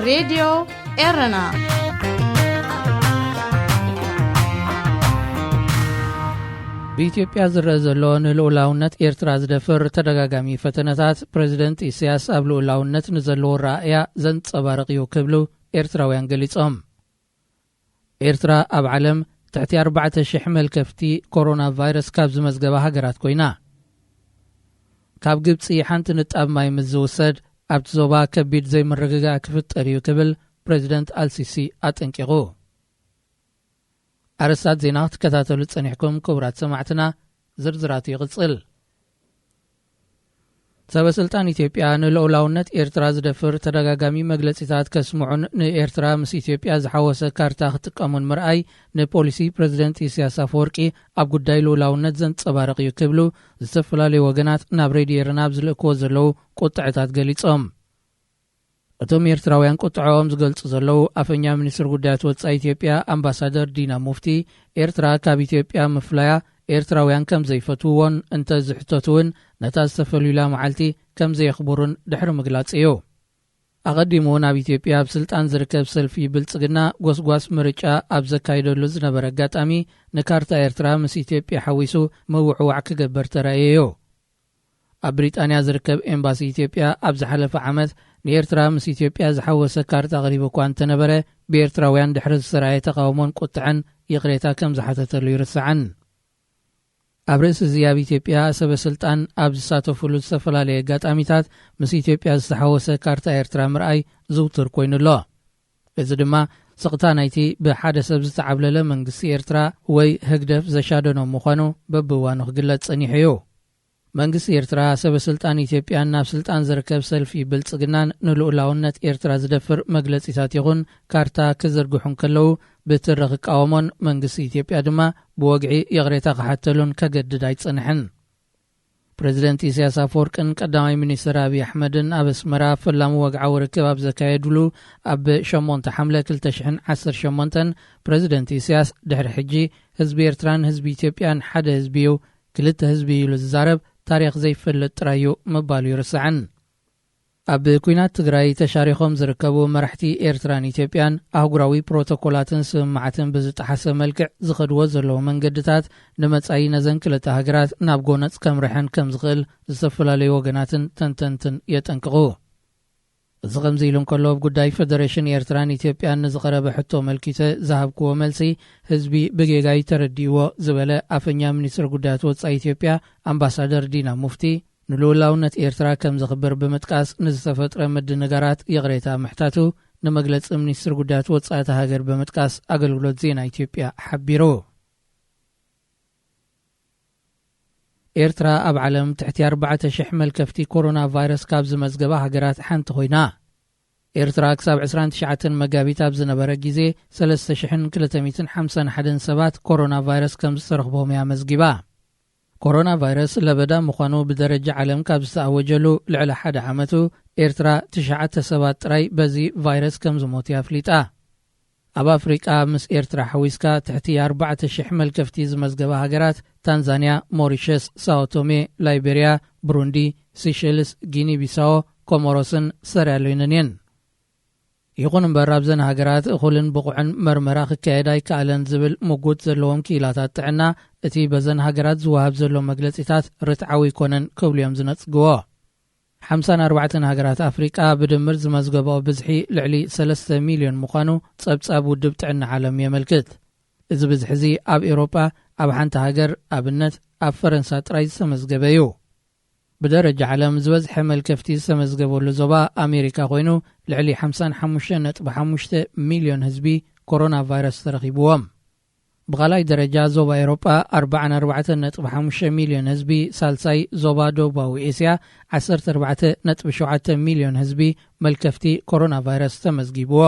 راديو إيرنا በኢትዮጵያ ዝረዘሎን ልኡላውነት ኤርትራ ዝደፍር ተደጋጋሚ ፈተነታት ፕሬዝደንት ኢሳያስ ኣብ ልኡላውነት ንዘለዎ ራእያ ዘንጸባርቕዩ ክብሉ ኤርትራውያን ገሊጾም። ኤርትራ ኣብ ዓለም ትሕቲ 4,000 መልከፍቲ ኮሮና ቫይረስ ካብ ዝመዝገባ ሃገራት ኮይና ካብ ግብፂ ሓንቲ ንጣብ ማይ ምዝውሰድ ኣብቲ ዞባ ከቢድ ዘይምርግጋእ ክፍጠር እዩ ክብል ፕሬዝደንት አልሲሲ ኣጠንቂቑ። አረሳት ዜና ተከታተሉ ጸኒሕኩም ክቡራት ሰማዕትና ዝርዝራቱ ይቕጽል። ሰበስልጣን ኢትዮጵያ ንልኡላውነት ኤርትራ ዝደፍር ተደጋጋሚ መግለጺታት ከስምዑን ንኤርትራ ምስ ኢትዮጵያ ዝሓወሰ ካርታ ክጥቀሙን ምርኣይ ንፖሊሲ ፕሬዝደንት ኢሳያስ አፈወርቂ ኣብ ጉዳይ ልኡላውነት ዘንጸባርቕ እዩ ክብሉ ዝተፈላለዩ ወገናት ናብ ሬድዮ ኤርና ዝልእክዎ ዘለዉ ቁጥዕታት ገሊጾም። እቶም ኤርትራውያን ቁጥዖም ዝገልጹ ዘለዉ ኣፈኛ ሚኒስትር ጉዳያት ወጻኢ ኢትዮጵያ ኣምባሳደር ዲና ሙፍቲ ኤርትራ ካብ ኢትዮጵያ ምፍላያ ኤርትራውያን ከም ዘይፈትውዎን እንተ ዝሕተቱውን ነታ ዝተፈልዩላ መዓልቲ ከም ዘየኽብሩን ድሕሪ ምግላጽ እዩ። ኣቐዲሙ ናብ ኢትዮጵያ ኣብ ስልጣን ዝርከብ ሰልፊ ብልጽግና ጐስጓስ ምርጫ ኣብ ዘካይደሉ ዝነበረ ኣጋጣሚ ንካርታ ኤርትራ ምስ ኢትዮጵያ ሓዊሱ ምውዕዋዕ ክገበር ተረእዩ። ኣብ ብሪጣንያ ዝርከብ ኤምባሲ ኢትዮጵያ ኣብ ዝሓለፈ ዓመት ንኤርትራ ምስ ኢትዮጵያ ዝሓወሰ ካርታ ኣቕሪቡ እኳ እንተነበረ ብኤርትራውያን ድሕሪ ዝሰራየ ተቃውሞን ቁጥዕን ይቕሬታ ከም ዝሓተተሉ ይርስዓን። ኣብ ርእሲ እዚ ኣብ ኢትዮጵያ ሰበስልጣን ኣብ ዝሳተፍሉ ዝተፈላለየ ኣጋጣሚታት ምስ ኢትዮጵያ ዝተሓወሰ ካርታ ኤርትራ ምርኣይ ዝውትር ኮይኑሎ። እዚ ድማ ስቕታ ናይቲ ብሓደ ሰብ ዝተዓብለለ መንግስቲ ኤርትራ ወይ ህግደፍ ዘሻደኖም ምዃኑ በብእዋኑ ክግለጽ ጸኒሑ እዩ። መንግስቲ ኤርትራ ሰበስልጣን ኢትዮጵያን ናብ ስልጣን ዝርከብ ሰልፊ ብልጽግናን ንልኡላውነት ኤርትራ ዝደፍር መግለጺታት ይኹን ካርታ ክዝርግሑን ከለዉ ብትሪ ክቃወሞን መንግስቲ ኢትዮጵያ ድማ ብወግዒ ይቕሬታ ክሓተሉን ከገድድ ኣይጸንሕን። ፕሬዝደንት ኢሳያስ አፈወርቅን ቀዳማይ ሚኒስትር ኣብዪ ኣሕመድን ኣብ ኣስመራ ፈላሚ ወግዓዊ ርክብ ኣብ ዘካየድሉ ኣብ 8 ሐምለ 2018 ፕሬዝደንት ኢሳያስ ድሕሪ ሕጂ ህዝቢ ኤርትራን ህዝቢ ኢትዮጵያን ሓደ ህዝቢ እዩ ክልተ ህዝቢ ኢሉ ዝዛረብ ታሪክ ዘይፈልጥ ጥራዩ ምባሉ ይርስዓን። ኣብ ኩናት ትግራይ ተሻሪኾም ዝርከቡ መራሕቲ ኤርትራን ኢትዮጵያን ኣህጉራዊ ፕሮቶኮላትን ስምምዓትን ብዝጠሓሰ መልክዕ ዝኸድዎ ዘለዉ መንገድታት ንመጻኢ ነዘን ክልተ ሃገራት ናብ ጎነጽ ከምርሐን ከም ዝኽእል ዝተፈላለዩ ወገናትን ተንተንትን የጠንቅቑ። እዚ ከምዚ ኢሉ እንከሎ ኣብ ጉዳይ ፌደሬሽን ኤርትራን ኢትዮጵያን ንዝቐረበ ሕቶ መልኪተ ዝሃብክዎ መልሲ ህዝቢ ብጌጋይ ተረዲእዎ ዝበለ ኣፈኛ ሚኒስትር ጉዳያት ወጻኢ ኢትዮጵያ ኣምባሳደር ዲና ሙፍቲ ንልኡላውነት ኤርትራ ከም ዝኽብር ብምጥቃስ ንዝተፈጥረ ምድንጋራት ይቕሬታ ምሕታቱ ንመግለፂ ሚኒስትር ጉዳያት ወጻኢ ሃገር ብምጥቃስ ኣገልግሎት ዜና ኢትዮጵያ ሓቢሩ። ኤርትራ ኣብ ዓለም ትሕቲ 4,000 መልከፍቲ ኮሮና ቫይረስ ካብ ዝመዝገባ ሃገራት ሓንቲ ኮይና ኤርትራ ክሳብ 29 መጋቢት ኣብ ዝነበረ ግዜ 3251 ሰባት ኮሮና ቫይረስ ከም ዝተረኽቦም እያ መዝጊባ። ኮሮና ቫይረስ ለበዳ ምዃኑ ብደረጃ ዓለም ካብ ዝተኣወጀሉ ልዕሊ ሓደ ዓመቱ ኤርትራ 9 ሰባት ጥራይ በዚ ቫይረስ ከም ዝሞቱ ኣፍሊጣ። ኣብ ኣፍሪቃ ምስ ኤርትራ ሓዊስካ ትሕቲ 4,000 መልከፍቲ ዝመዝገባ ሃገራት ታንዛንያ፣ ሞሪሸስ፣ ሳኦቶሜ፣ ላይቤርያ፣ ብሩንዲ፣ ሲሸልስ፣ ጊኒ ቢሳዎ፣ ኮሞሮስን ሰራሊዮንን እየን። ይኹን እምበር ኣብዘን ሃገራት እኹልን ብቑዕን መርመራ ክካየድ ኣይከኣለን ዝብል ምጉት ዘለዎም ክኢላታት ጥዕና እቲ በዘን ሃገራት ዝወሃብ ዘሎ መግለጺታት ርትዓዊ ይኮነን ክብሉ እዮም ዝነጽግዎ። 54 ሃገራት ኣፍሪቃ ብድምር ዝመዝገበኦ ብዝሒ ልዕሊ 3 ሚልዮን ምዃኑ ጸብጻብ ውድብ ጥዕና ዓለም የመልክት። እዚ ብዝሒ እዚ ኣብ ኤውሮጳ ኣብ ሓንቲ ሃገር ኣብነት ኣብ ፈረንሳ ጥራይ ዝተመዝገበ እዩ። ብደረጃ ዓለም ዝበዝሐ መልከፍቲ ዝተመዝገበሉ ዞባ ኣሜሪካ ኮይኑ ልዕሊ 55.5 ሚልዮን ህዝቢ ኮሮና ቫይረስ ተረኺብዎም። ብኻልኣይ ደረጃ ዞባ ኤውሮጳ 44.5 ሚልዮን ህዝቢ፣ ሳልሳይ ዞባ ደቡባዊ ኤስያ 14.7 ሚልዮን ህዝቢ መልከፍቲ ኮሮና ቫይረስ ተመዝጊብዎ።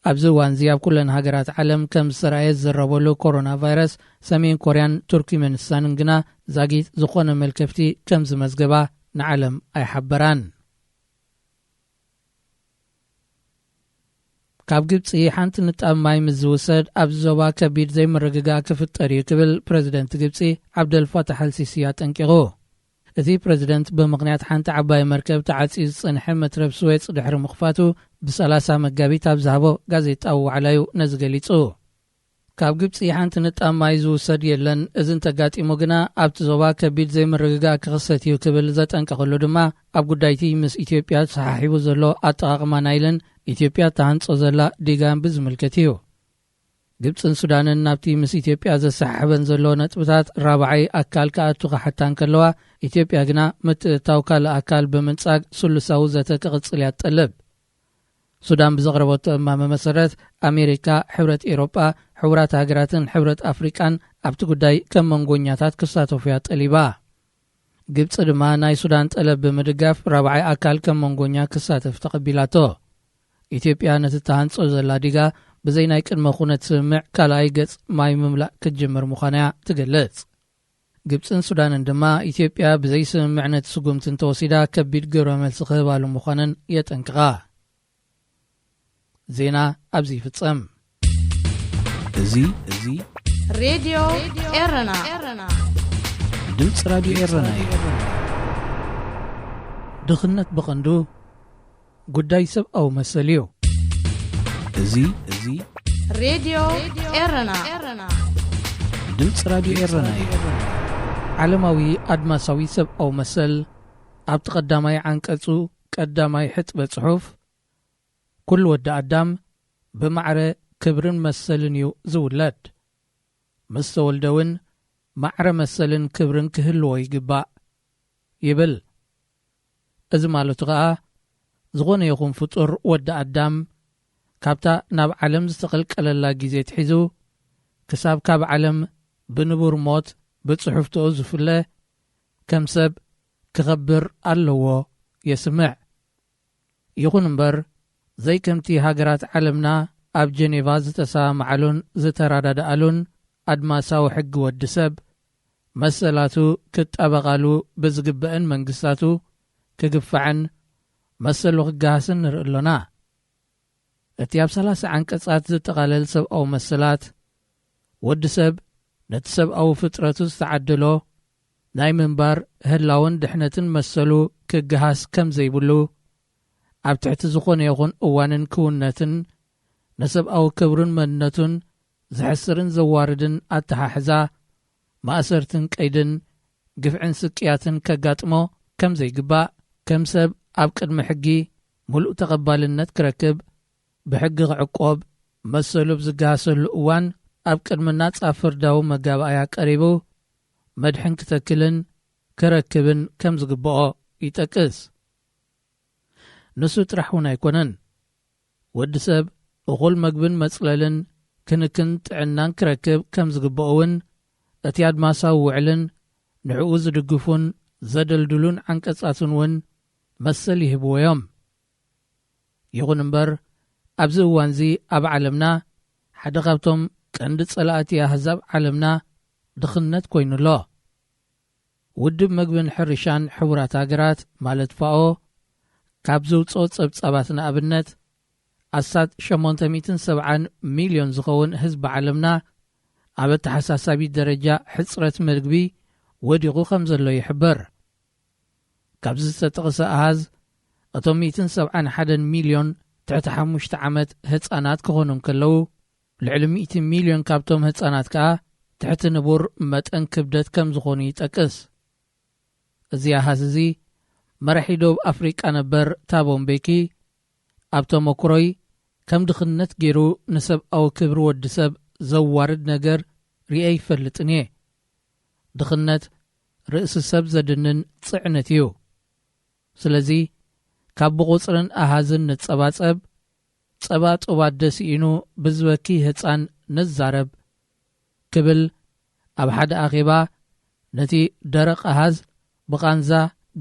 ኣብዚ እዋን እዚ ኣብ ኩለን ሃገራት ዓለም ከም ዝሰራየ ዝዘረበሉ ኮሮና ቫይረስ ሰሜን ኮርያን ቱርክሜኒስታንን ግና ዛጊት ዝኾነ መልከፍቲ ከም ዝመዝገባ ንዓለም ኣይሓበራን። ካብ ግብፂ ሓንቲ ንጣብ ማይ ምዝውሰድ ኣብዚ ዞባ ከቢድ ዘይምርግጋእ ክፍጠር እዩ ክብል ፕሬዝደንት ግብፂ ዓብደልፋታሕ አልሲሲ ኣጠንቂቑ። እቲ ፕረዚደንት ብምኽንያት ሓንቲ ዓባይ መርከብ ተዓጺዩ ዝጸንሐ መትረብ ስዌጽ ድሕሪ ምኽፋቱ ብ30 መጋቢት ኣብ ዝሃቦ ጋዜጣዊ ዋዕላዩ ነዚ ገሊጹ። ካብ ግብፂ ሓንቲ ንጣብ ማይ ዝውሰድ የለን፣ እዚ እንተጋጢሙ ግና ኣብቲ ዞባ ከቢድ ዘይምርግጋእ ክኽሰት እዩ ክብል ዘጠንቀኸሉ ድማ ኣብ ጉዳይቲ ምስ ኢትዮጵያ ተሰሓሒቡ ዘሎ ኣጠቓቕማ ናይልን ኢትዮጵያ ተሃንጾ ዘላ ዲጋን ብዝምልከት እዩ። ግብፅን ሱዳንን ናብቲ ምስ ኢትዮጵያ ዘሰሓሕበን ዘሎ ነጥብታት ራብዓይ ኣካል ከኣቱ ኸሓታን ከለዋ ኢትዮጵያ ግና ምትእታው ካልእ ኣካል ብምንጻግ ስሉሳዊ ዘተ ክቕጽል እያ ትጠልብ። ሱዳን ብዘቕረበቶ እማመ መሰረት ኣሜሪካ፣ ሕብረት ኤሮጳ፣ ሕቡራት ሃገራትን ሕብረት ኣፍሪቃን ኣብቲ ጉዳይ ከም መንጎኛታት ክሳተፉ እያ ጠሊባ። ግብፂ ድማ ናይ ሱዳን ጠለብ ብምድጋፍ ራብዓይ ኣካል ከም መንጎኛ ክሳተፍ ተቐቢላቶ። ኢትዮጵያ ነቲ ተሃንጾ ዘላ ዲጋ ብዘይ ናይ ቅድመ ኹነት ስምምዕ ካልኣይ ገጽ ማይ ምምላእ ክትጅምር ምዃናያ ትገልጽ። ግብፅን ሱዳንን ድማ ኢትዮጵያ ብዘይ ስምምዕነት ስጉምትን ተወሲዳ ከቢድ ግብረ መልሲ ክህባሉ ምዃነን የጠንቅቓ። ዜና ኣብዚ ይፍጸም። እዚ ሬድዮ ኤረና ድምፂ ራድዮ ኤረና እዩ። ድኽነት ብቐንዱ ጉዳይ ሰብኣዊ መሰል እዩ። እዚ ሬድዮ ኤረና ድምፂ ራድዮ ኤረና እዩ። ዓለማዊ ኣድማሳዊ ሰብኣዊ መሰል ኣብቲ ቀዳማይ ዓንቀጹ ቀዳማይ ሕጥበ ጽሑፍ ኩሉ ወዲ ኣዳም ብማዕረ ክብርን መሰልን እዩ ዝውለድ፣ ምስ ተወልደ እውን ማዕረ መሰልን ክብርን ክህልዎ ይግባእ ይብል። እዚ ማለቱ ኸዓ ዝኾነ ይኹን ፍጡር ወዲ ኣዳም ካብታ ናብ ዓለም ዝተቐልቀለላ ጊዜ ትሒዙ ክሳብ ካብ ዓለም ብንቡር ሞት ብጽሑፍትኡ ዝፍለ ከም ሰብ ክኸብር ኣለዎ የስምዕ። ይኹን እምበር ዘይከምቲ ሃገራት ዓለምና ኣብ ጀኔቫ ዝተሰማዓሉን ዝተራዳድኣሉን ኣድማሳዊ ሕጊ ወዲ ሰብ መሰላቱ ክጠበቓሉ ብዝግብአን መንግስታቱ ክግፋዕን መሰሉ ክጋሃስን ንርኢ ኣሎና። እቲ ኣብ 30 ዓንቀጻት ዝጠቓለል ሰብኣዊ መሰላት ወዲ ሰብ ነቲ ሰብኣዊ ፍጥረቱ ዝተዓደሎ ናይ ምንባር ህላውን ድሕነትን መሰሉ ክግሃስ ከም ዘይብሉ ኣብ ትሕቲ ዝኾነ ይኹን እዋንን ክውነትን ነሰብኣዊ ክብርን መንነቱን ዝሕስርን ዘዋርድን ኣተሓሕዛ ማእሰርትን ቀይድን ግፍዕን ስቅያትን ከጋጥሞ ከም ዘይግባእ ከም ሰብ ኣብ ቅድሚ ሕጊ ሙሉእ ተቐባልነት ክረክብ ብሕጊ ክዕቆብ መሰሉ ብዝገሃሰሉ እዋን ኣብ ቅድምና ጻፍ ፍርዳዊ መጋባእያ ቀሪቡ መድሕን ክተክልን ክረክብን ከም ዝግብኦ ይጠቅስ። ንሱ ጥራሕ እውን ኣይኮነን። ወዲ ሰብ እኹል መግብን መጽለልን ክንክን ጥዕናን ክረክብ ከም ዝግብኦ እውን እቲ ኣድማሳዊ ውዕልን ንዕኡ ዝድግፉን ዘደልድሉን ዓንቀጻትን እውን መሰል ይህብዎ እዮም። ይኹን እምበር ኣብዚ እዋንዚ ኣብ ዓለምና ሓደ ካብቶም ቀንዲ ጸላእቲ ኣሕዛብ ዓለምና ድኽነት ኮይኑሎ። ውድብ መግብን ሕርሻን ሕቡራት ሃገራት ማለት ፋኦ ካብ ዝውፅኦ ጸብጻባት ንኣብነት ኣሳት 870 ሚልዮን ዝኸውን ህዝቢ ዓለምና ኣብ ተሓሳሳቢ ደረጃ ሕፅረት መግቢ ወዲቑ ከም ዘሎ ይሕበር። ካብዚ ዝተጠቕሰ ኣሃዝ እቶም 171 ሚልዮን ትሕቲ 5 ዓመት ህፃናት ክኾኑ ከለዉ ልዕሊ 100 ሚልዮን ካብቶም ህፃናት ከዓ ትሕቲ ንቡር መጠን ክብደት ከም ዝኾኑ ይጠቅስ። እዚ ኣሃዝ እዚ መራሒ ደቡብ ኣፍሪቃ ነበር ታቦ ምቤኪ ኣብ ተመክሮይ ከም ድኽነት ገይሩ ንሰብኣዊ ክብሪ ወዲ ሰብ ዘዋርድ ነገር ርአ ይፈልጥን እየ። ድኽነት ርእሲ ሰብ ዘድንን ጽዕነት እዩ። ስለዚ ካብ ብቑፅርን ኣሃዝን ንጸባጸብ ጸባ ጡባት ደሲኢኑ ብዝበኪ ህፃን ንዛረብ ክብል ኣብ ሓደ ኣኼባ ነቲ ደረቕ ኣሃዝ ብቓንዛ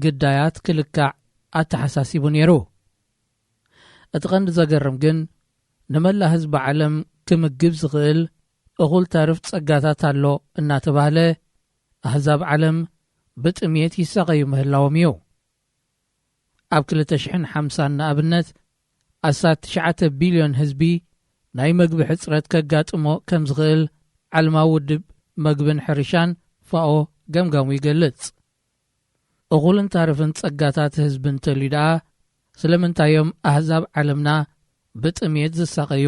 ግዳያት ክልካዕ ኣተሓሳሲቡ ነይሩ። እቲ ቐንዲ ዘገርም ግን ንመላ ህዝቢ ዓለም ክምግብ ዝኽእል እኹል ታሪፍ ጸጋታት ኣሎ እናተባህለ ኣሕዛብ ዓለም ብጥምየት ይሰቐዩ ምህላዎም እዩ። ኣብ 2050 ንኣብነት ኣሳት 9 ቢልዮን ህዝቢ ናይ መግቢ ሕፅረት ከጋጥሞ ከም ዝኽእል ዓለማዊ ውድብ መግብን ሕርሻን ፋኦ ገምጋሙ ይገልጽ። እኹልን ታሪፍን ጸጋታት ህዝብን ተሊድኣ ስለምንታዮም ኣህዛብ ዓለምና ብጥሜት ዝሳቐዩ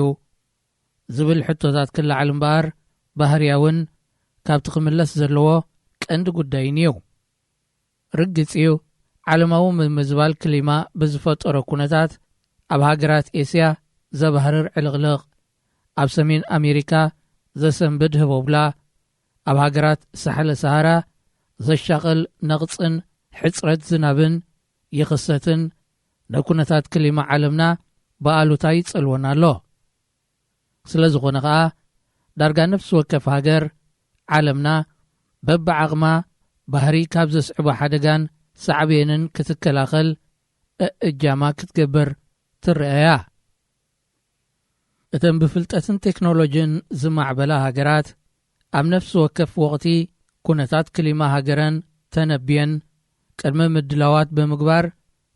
ዝብል ሕቶታት ክለዓል እምበኣር ባህርያውን ካብቲ ክምለስ ዘለዎ ቀንዲ ጉዳይን እዩ። ርግጽ እዩ ዓለማዊ ምምዝባል ክሊማ ብዝፈጠሮ ኩነታት ኣብ ሃገራት ኤስያ ዘባህርር ዕልቕልቕ፣ ኣብ ሰሜን ኣሜሪካ ዘሰንብድ ህቦብላ፣ ኣብ ሃገራት ሳሕለ ሰሃራ ዘሻቕል ነቕፅን ሕፅረት ዝናብን ይኽሰትን ነኩነታት ክሊማ ዓለምና ብኣሉታ ይጸልወና ኣሎ። ስለ ዝኾነ ኸዓ ዳርጋ ነፍሲ ወከፍ ሃገር ዓለምና በብዓቕማ ባህሪ ካብ ዘስዕቦ ሓደጋን ሳዕቤንን ክትከላኸል እጃማ ክትገብር ትርአያ። እተን ብፍልጠትን ቴክኖሎጅን ዝማዕበላ ሃገራት ኣብ ነፍሲ ወከፍ ወቕቲ ኩነታት ክሊማ ሃገረን ተነብየን ቅድመ ምድላዋት ብምግባር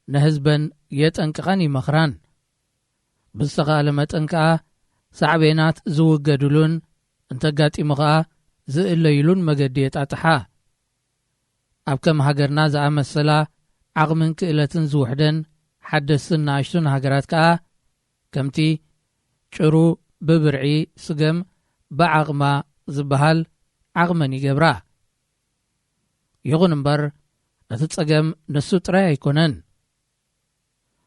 ንህዝበን የጠንቅቐን ይመኽራን። ብዝተኻእለ መጠን ከዓ ሳዕቤናት ዝውገድሉን እንተጋጢሙ ኸዓ ዝእለይሉን መገዲ የጣጥሓ። ኣብ ከም ሃገርና ዝኣመሰላ ዓቕምን ክእለትን ዝውሕደን ሓደስትን ንኣሽቱን ሃገራት ከዓ ከምቲ ጭሩ ብብርዒ ስገም ብዓቕማ ዝበሃል ዓቕመን ይገብራ። ይኹን እምበር እቲ ጸገም ንሱ ጥራይ ኣይኮነን።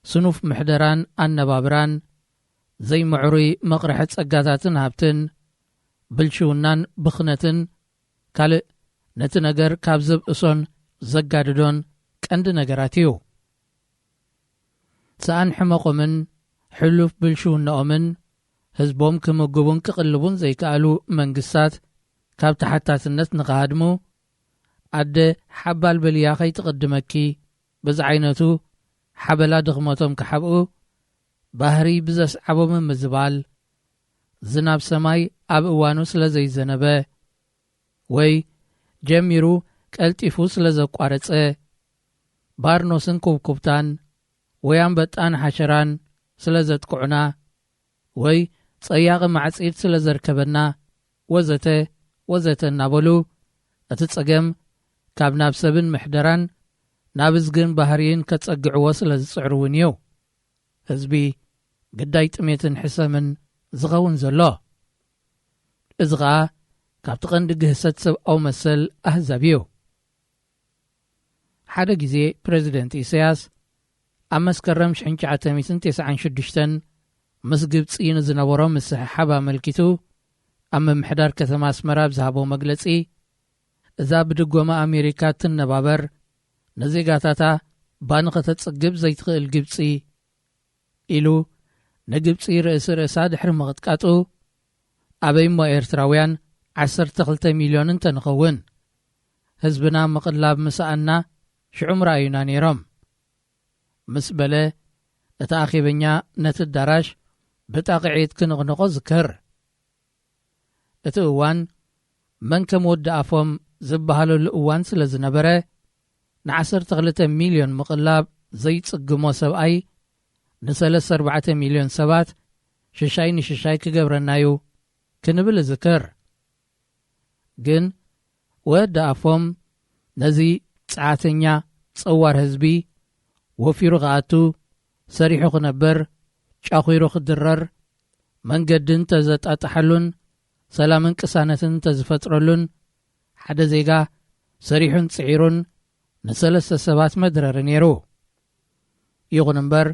ስኑፍ ምሕደራን ኣነባብራን ዘይምዕሩይ መቕርሒ ጸጋታትን ሃብትን ብልሽውናን ብኽነትን ካልእ ነቲ ነገር ካብ ዘብእሶን ዘጋድዶን ቀንዲ ነገራት እዩ። ሰኣን ሕመቆምን ሕሉፍ ብልሽውናኦምን ህዝቦም ክምግቡን ክቕልቡን ዘይከኣሉ መንግስታት ካብ ተሓታትነት ንኸሃድሙ ኣደ ሓባል በልያ ኸይትቕድመኪ በዚ ዓይነቱ ሓበላ ድኽመቶም ክሓብኡ ባህሪ ብዘስዓቦም ምዝባል ዝናብ ሰማይ ኣብ እዋኑ ስለ ዘይዘነበ ወይ ጀሚሩ ቀልጢፉ ስለ ዘቋረጸ ባርኖስን ኩብኩብታን ወይ ኣንበጣን ሓሸራን ስለ ዘጥቅዑና ወይ ጸያቒ ማዕጺድ ስለ ዘርከበና ወዘተ ወዘተ እናበሉ እቲ ጸገም ካብ ናብ ሰብን ምሕደራን ናብ እዝግን ባህርይን ከጸግዕዎ ስለ ዝጽዕሩውን እዩ ህዝቢ ግዳይ ጥሜትን ሕሰምን ዝኸውን ዘሎ። እዚ ኸዓ ካብቲ ቐንዲ ግህሰት ሰብኣዊ መሰል ኣህዛብ እዩ። ሓደ ጊዜ ፕሬዚደንት ኢሳያስ ኣብ መስከረም 1996 ምስ ግብፂ ንዝነበሮ ምስሕሓብ ኣመልኪቱ ኣብ ምምሕዳር ከተማ ኣስመራ ብዝሃቦ መግለጺ እዛ ብድጎማ ኣሜሪካ ትነባበር ነዜጋታታ ባኒ ኸተጽግብ ዘይትኽእል ግብፂ ኢሉ ንግብፂ ርእሲ ርእሳ ድሕሪ ምቕጥቃጡ ኣበይ እሞ ኤርትራውያን 12 ሚልዮን እንተንኸውን ህዝብና ምቕላብ ምሳኣና ሽዑም ረኣዩና ነይሮም ምስ በለ እቲ ኣኼበኛ ነቲ ኣዳራሽ ብጣቕዒት ክንቕንቖ ዝክር። እቲ እዋን መን ከም ወዲ ኣፎም ዝበሃለሉ እዋን ስለ ዝነበረ ን12 ሚልዮን ምቕላብ ዘይጽግሞ ሰብኣይ ን34 ሚልዮን ሰባት ሽሻይ ንሽሻይ ክገብረናዩ ክንብል ዝክር። ግን ወዲ ኣፎም ነዚ ጸዓተኛ ጸዋር ህዝቢ ወፊሩ ኸኣቱ ሰሪሑ ክነበር ጫኺሩ ክድረር መንገድን ተዘጣጥሐሉን ሰላምን ቅሳነትን ተዝፈጥረሉን ሓደ ዜጋ ሰሪሑን ጽዒሩን ን3 ሰባት መድረሪ ነይሩ። ይኹን እምበር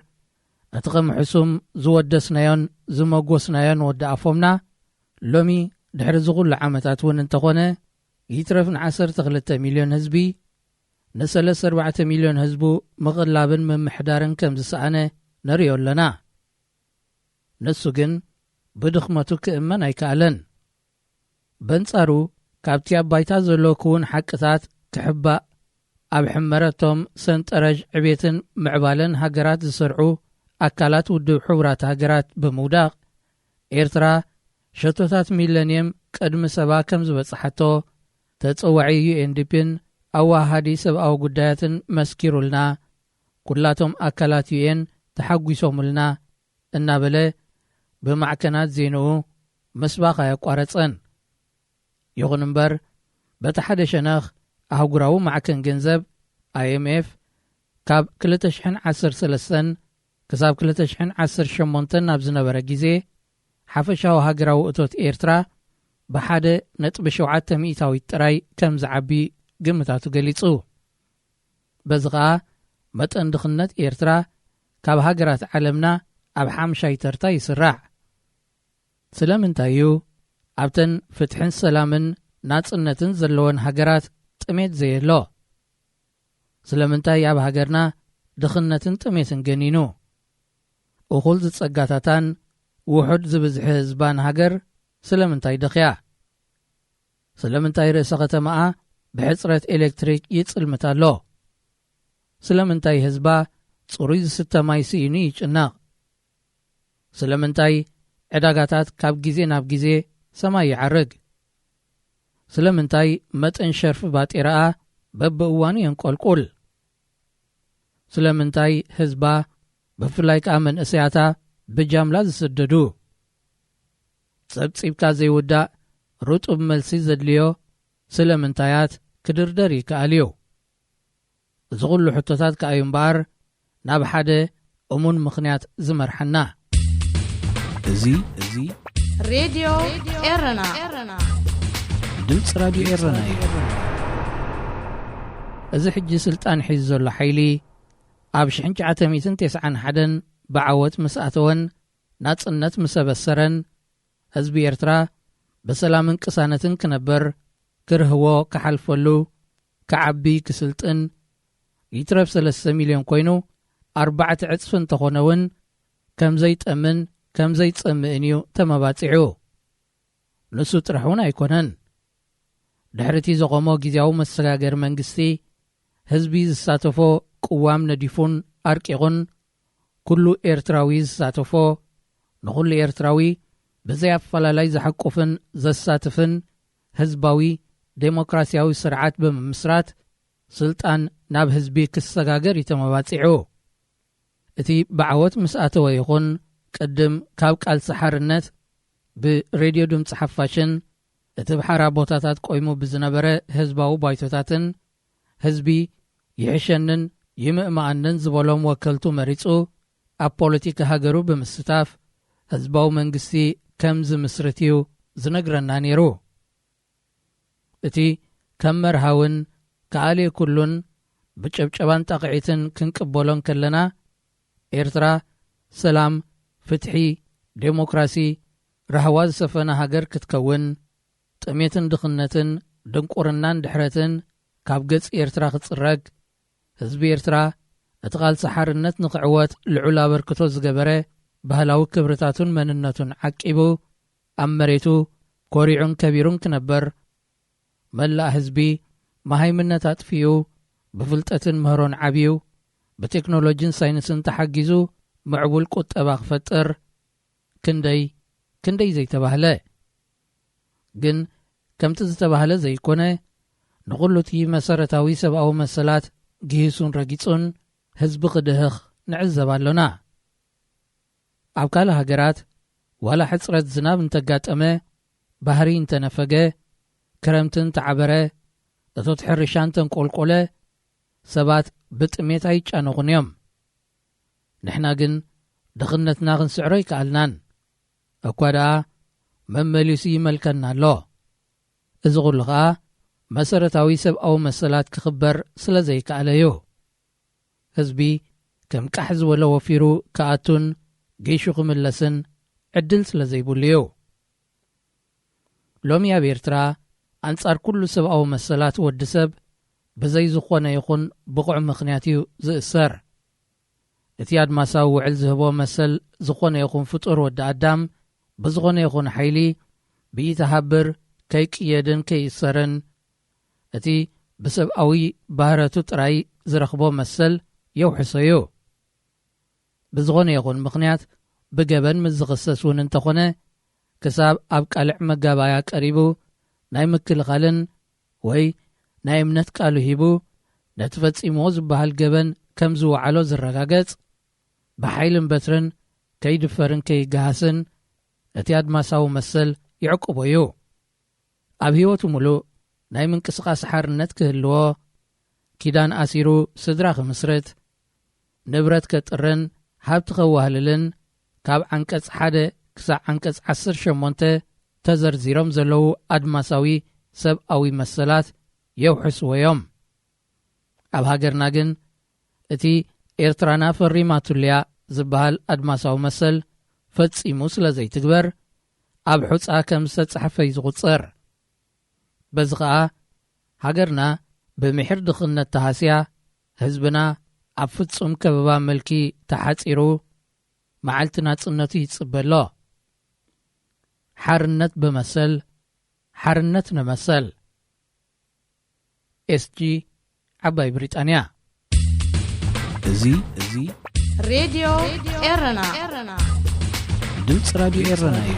እቲ ኸምሕሱም ዝወደስናዮን ዝመጐስናዮን ወዲ ኣፎምና ሎሚ ድሕሪ ዝኹሉ ዓመታት እውን እንተኾነ ይትረፍ ን12 ሚልዮን ህዝቢ ን34 ሚልዮን ህዝቡ ምቕላብን ምምሕዳርን ከም ዝሰኣነ ነርእዮ ኣለና። ንሱ ግን ብድኽመቱ ክእመን ኣይከኣለን። በንጻሩ ካብቲ ኣብ ባይታ ዘሎ ክውን ሓቅታት ክሕባእ ኣብ ሕመረቶም ሰንጠረዥ ዕቤትን ምዕባለን ሃገራት ዝሰርዑ ኣካላት ውድብ ሕቡራት ሃገራት ብምውዳቕ ኤርትራ ሸቶታት ሚለንየም ቅድሚ ሰባ ከም ዝበጽሓቶ ተጸዋዒ ዩኤንዲፒን ኣዋሃዲ ሰብኣዊ ጉዳያትን መስኪሩልና ኲላቶም ኣካላት ዩኤን ተሓጒሶሙልና እናበለ ብማዕከናት ዜንኡ መስባኽ ኣየቋረጸን። ይኹን እምበር በቲ ሓደ ሸነኽ ኣህጉራዊ ማዕከን ገንዘብ IMF ካብ 2013 ክሳብ 2018 ናብ ዝነበረ ግዜ ሓፈሻዊ ሃገራዊ እቶት ኤርትራ ብ1.7 ጥራይ ከም ዝዓቢ ግምታቱ ገሊጹ። በዚ ኸኣ መጠን ድኽነት ኤርትራ ካብ ሃገራት ዓለምና ኣብ 5ይ ተርታ ይስራዕ። ስለምንታይ እዩ ኣብተን ፍትሕን ሰላምን ናጽነትን ዘለወን ሃገራት ጥሜት ዘየሎ? ስለምንታይ ኣብ ሃገርና ድኽነትን ጥሜትን ገኒኑ? እኹል ዝጸጋታታን ውሑድ ዝበዝሐ ህዝባን ሃገር ስለምንታይ ደኽያ? ስለምንታይ ርእሰ ከተማኣ ብሕፅረት ኤሌክትሪክ ይጽልምት ኣሎ? ስለምንታይ ህዝባ ጽሩይ ዝስተማይ ስኢኑ ይጭናቕ? ስለምንታይ ዕዳጋታት ካብ ግዜ ናብ ግዜ ሰማይ ይዓርግ? ስለምንታይ መጠን ሸርፊ ባጤራኣ በብእዋኑ የንቈልቁል? ስለምንታይ ህዝባ ብፍላይ ከዓ መንእሰያታ ብጃምላ ዝስደዱ? ጸብጺብካ ዘይውዳእ ርጡብ መልሲ ዘድልዮ ስለምንታያት ክድርደር ይከኣል እዩ? እዚ ኹሉ ሕቶታት ከኣዩ እምበኣር ናብ ሓደ እሙን ምኽንያት ዝመርሐና እዚ ሬድዮ ኤረና ድምፂ ራድዮ ኤረና እዩ። እዚ ሕጂ ስልጣን ሒዙ ዘሎ ሓይሊ ኣብ 1991 ብዓወት ምስ ኣተወን ናጽነት ምስ ኣበሰረን ህዝቢ ኤርትራ ብሰላምን ቅሳነትን ክነበር ክርህቦ ክሓልፈሉ ክዓቢ ክስልጥን ይትረፍ 3 ሚልዮን ኮይኑ 4 ዕጽፊ እንተኾነ እውን ከም ዘይጠምን ከም ዘይጸምእን እዩ ተመባጺዑ። ንሱ ጥራሕ እውን ኣይኮነን። ድሕርቲ ዘቆሞ ጊዜያዊ መሰጋገር መንግስቲ ህዝቢ ዝሳተፎ ቅዋም ነዲፉን ኣርቂቑን ኩሉ ኤርትራዊ ዝሳተፎ ንኹሉ ኤርትራዊ ብዘይ ኣፈላላይ ዝሐቁፍን ዘሳትፍን ህዝባዊ ዴሞክራሲያዊ ስርዓት ብምምስራት ስልጣን ናብ ህዝቢ ክሰጋገር ይተመባጺዑ። እቲ ብዓወት ምስ ኣተወ ይኹን ቅድም ካብ ቃልሲ ሓርነት ብሬድዮ ድምፂ ሓፋሽን እቲ ብሓራ ቦታታት ቆይሙ ብዝነበረ ህዝባዊ ባይቶታትን ህዝቢ ይሕሸንን ይምእማኣንን ዝበሎም ወከልቱ መሪጹ ኣብ ፖለቲካ ሃገሩ ብምስታፍ ህዝባዊ መንግስቲ ከም ዝምስርት እዩ ዝነግረና ነይሩ። እቲ ከም መርሃውን ከኣልየ ኩሉን ብጨብጨባን ጣቕዒትን ክንቅበሎን ከለና ኤርትራ ሰላም፣ ፍትሒ፣ ዴሞክራሲ፣ ረህዋ ዝሰፈነ ሃገር ክትከውን ጥሜትን ድኽነትን ድንቁርናን ድሕረትን ካብ ገጽ ኤርትራ ክጽረግ ህዝቢ ኤርትራ እቲ ቃልሲ ሓርነት ንኽዕወት ልዑል ኣበርክቶ ዝገበረ ባህላዊ ክብርታቱን መንነቱን ዓቂቡ ኣብ መሬቱ ኮሪዑን ከቢሩን ክነበር መላእ ህዝቢ መሃይምነት ኣጥፊኡ ብፍልጠትን ምህሮን ዓብዩ ብቴክኖሎጂን ሳይንስን ተሓጊዙ ምዕቡል ቁጠባ ክፈጥር ክንደይ ዘይተባህለ ግን ከምቲ ዝተባህለ ዘይኮነ ንኹሉ እቲ መሰረታዊ ሰብኣዊ መሰላት ግሂሱን ረጊጹን ህዝቢ ክድህኽ ንዕዘብ ኣሎና። ኣብ ካልእ ሃገራት ዋላ ሕፅረት ዝናብ እንተጋጠመ ባህሪ እንተነፈገ ክረምትን ተዓበረ እቶት ሕርሻን ተንቆልቆለ ሰባት ብጥሜት ኣይጫነኹን እዮም። ንሕና ግን ድኽነትና ክንስዕሮ ይከኣልናን እኳ ደኣ መመሊሱ ይመልከና ኣሎ። እዚ ኹሉ ኸኣ መሰረታዊ ሰብኣዊ መሰላት ክኽበር ስለ ዘይከኣለ እዩ። ህዝቢ ከም ቃሕ ዝበለ ወፊሩ ክኣቱን ገይሹ ክምለስን ዕድል ስለ ዘይብሉ እዩ። ሎሚ ኣብ ኤርትራ ኣንጻር ኩሉ ሰብኣዊ መሰላት ወዲ ሰብ ብዘይ ዝኾነ ይኹን ብቑዕ ምኽንያት እዩ ዝእሰር። እቲ ኣድማሳዊ ውዕል ዝህቦ መሰል ዝኾነ ይኹን ፍጡር ወዲ ኣዳም ብዝኾነ ይኹን ሓይሊ ብኢተሃብር ከይቅየድን ከይእሰርን እቲ ብሰብኣዊ ባህረቱ ጥራይ ዝረኽቦ መሰል የውሕሶ እዩ። ብዝኾነ ይኹን ምኽንያት ብገበን ምስ ዝኽሰስ እውን እንተኾነ ክሳብ ኣብ ቃልዕ መጋባያ ቀሪቡ ናይ ምክልኻልን ወይ ናይ እምነት ቃሉ ሂቡ ነቲ ፈጺሞ ዝበሃል ገበን ከም ዝወዓሎ ዝረጋገጽ ብሓይልን በትርን ከይድፈርን ከይገሃስን እቲ ኣድማሳዊ መሰል ይዕቅቦ እዩ። ኣብ ህይወቱ ሙሉእ ናይ ምንቅስቓስ ሓርነት ክህልዎ ኪዳን ኣሲሩ ስድራ ክምስረት ንብረት ከጥረን ሃብቲ ኸዋህልልን ካብ ዓንቀጽ 1 ክሳብ ዓንቀጽ 18 ተዘርዚሮም ዘለዉ ኣድማሳዊ ሰብኣዊ መሰላት የውሕስወዮም። ኣብ ሃገርና ግን እቲ ኤርትራና ፈሪማቱልያ ዝበሃል ኣድማሳዊ መሰል ፈጺሙ ስለ ዘይትግበር ኣብ ሑፃ ከም ዝተጻሕፈ ይዝቝፅር። በዚ ኸዓ ሃገርና ብምሕር ድኽነት ተሃስያ ህዝብና ኣብ ፍጹም ከበባ መልኪ ተሓጺሩ መዓልቲ ናጽነቱ ይጽበሎ። ሓርነት ብመሰል ሓርነት ነመሰል ኤስጂ ዓባይ ብሪጣንያ እዚ ሬድዮ ኤረና ድምፂ ራድዮ ኤረና እዩ።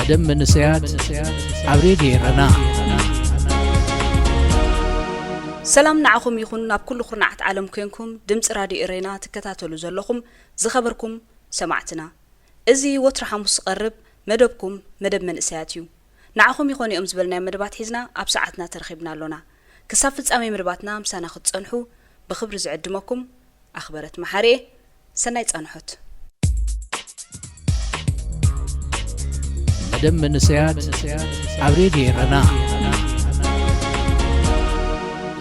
መደብ መንስያት ኣብ ሬድዮ ኤረና። ሰላም ንዓኹም ይኹን ናብ ኩሉ ኹርናዓት ዓለም ኮይንኩም ድምፂ ራድዮ ኤረና ትከታተሉ ዘለኹም ዝኸበርኩም ሰማዕትና። እዚ ወትሪ ሐሙስ ዝቐርብ መደብኩም መደብ መንእሰያት እዩ። ንዓኹም ይኹን እዮም ዝበልናይ መደባት ሒዝና ኣብ ሰዓትና ተረኺብና ኣሎና። ክሳብ ፍጻሜ መደባትና ምሳና ክትጸንሑ ብኽብሪ ዝዕድመኩም ኣኽበረት መሓርየ ሰናይ ጸንሖት። መደብ መንስያት ኣብ ሬድዮ ኤረና።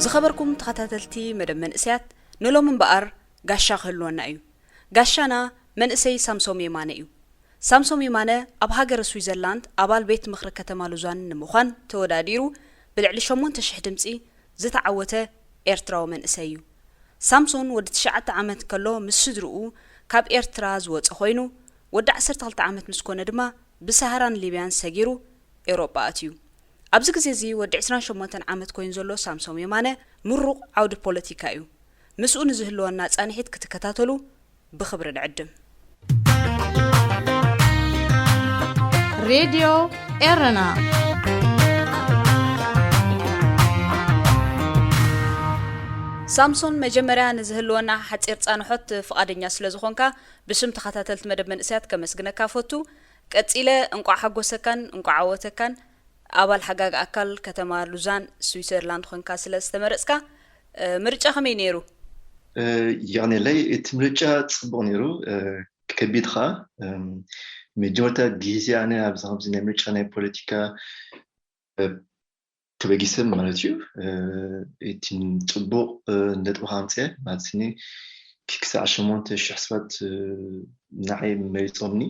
ዝኸበርኩም ተኸታተልቲ መደብ መንእሰያት ንሎም እምበኣር ጋሻ ክህልወና እዩ። ጋሻና መንእሰይ ሳምሶም የማነ እዩ። ሳምሶም የማነ ኣብ ሃገረ ስዊዘርላንድ ኣባል ቤት ምኽሪ ከተማ ሉዛን ንምዃን ተወዳዲሩ ብልዕሊ 8,000 ድምፂ ዝተዓወተ ኤርትራዊ መንእሰይ እዩ። ሳምሶን ወዲ 9 ዓመት ከሎ ምስ ስድርኡ ካብ ኤርትራ ዝወፀ ኮይኑ ወዲ 12 ዓመት ምስ ኮነ ድማ ብሳሃራን ሊብያን ሰጊሩ ኤውሮጳ ኣትዩ። ኣብዚ ግዜ እዚ ወዲ 28 ዓመት ኮይኑ ዘሎ ሳምሶም የማነ ምሩቕ ዓውዲ ፖለቲካ እዩ። ምስኡ ንዝህልወና ጻንሒት ክትከታተሉ ብኽብሪ ንዕድም። ሬድዮ ኤረና ሳምሶን መጀመርያ ንዝህልወና ሓፂር ጻንሖት ፍቓደኛ ስለ ዝኾንካ ብስም ተኸታተልቲ መደብ መንእሰያት ከመስግነካ ፈቱ። ቀፂለ እንቋዕ ሓጎሰካን እንቋዕ ዓወተካን ኣባል ሓጋግ ኣካል ከተማ ሉዛን ስዊዘርላንድ ኮንካ ስለ ዝተመረጽካ ምርጫ ከመይ ነይሩ? ያኔ ላይ እቲ ምርጫ ጽቡቕ ነይሩ። ከቢድኻ መጀመርታ ግዜ ኣነ ኣብዚ ከምዚ ናይ ምርጫ ናይ ፖለቲካ ተበጊሰ ማለት እዩ። እቲ ጽቡቕ ነጥቢ ሃምፀ ማለት ስኒ ክሳዕ 8,000 ሰባት ንዓይ መሪፆምኒ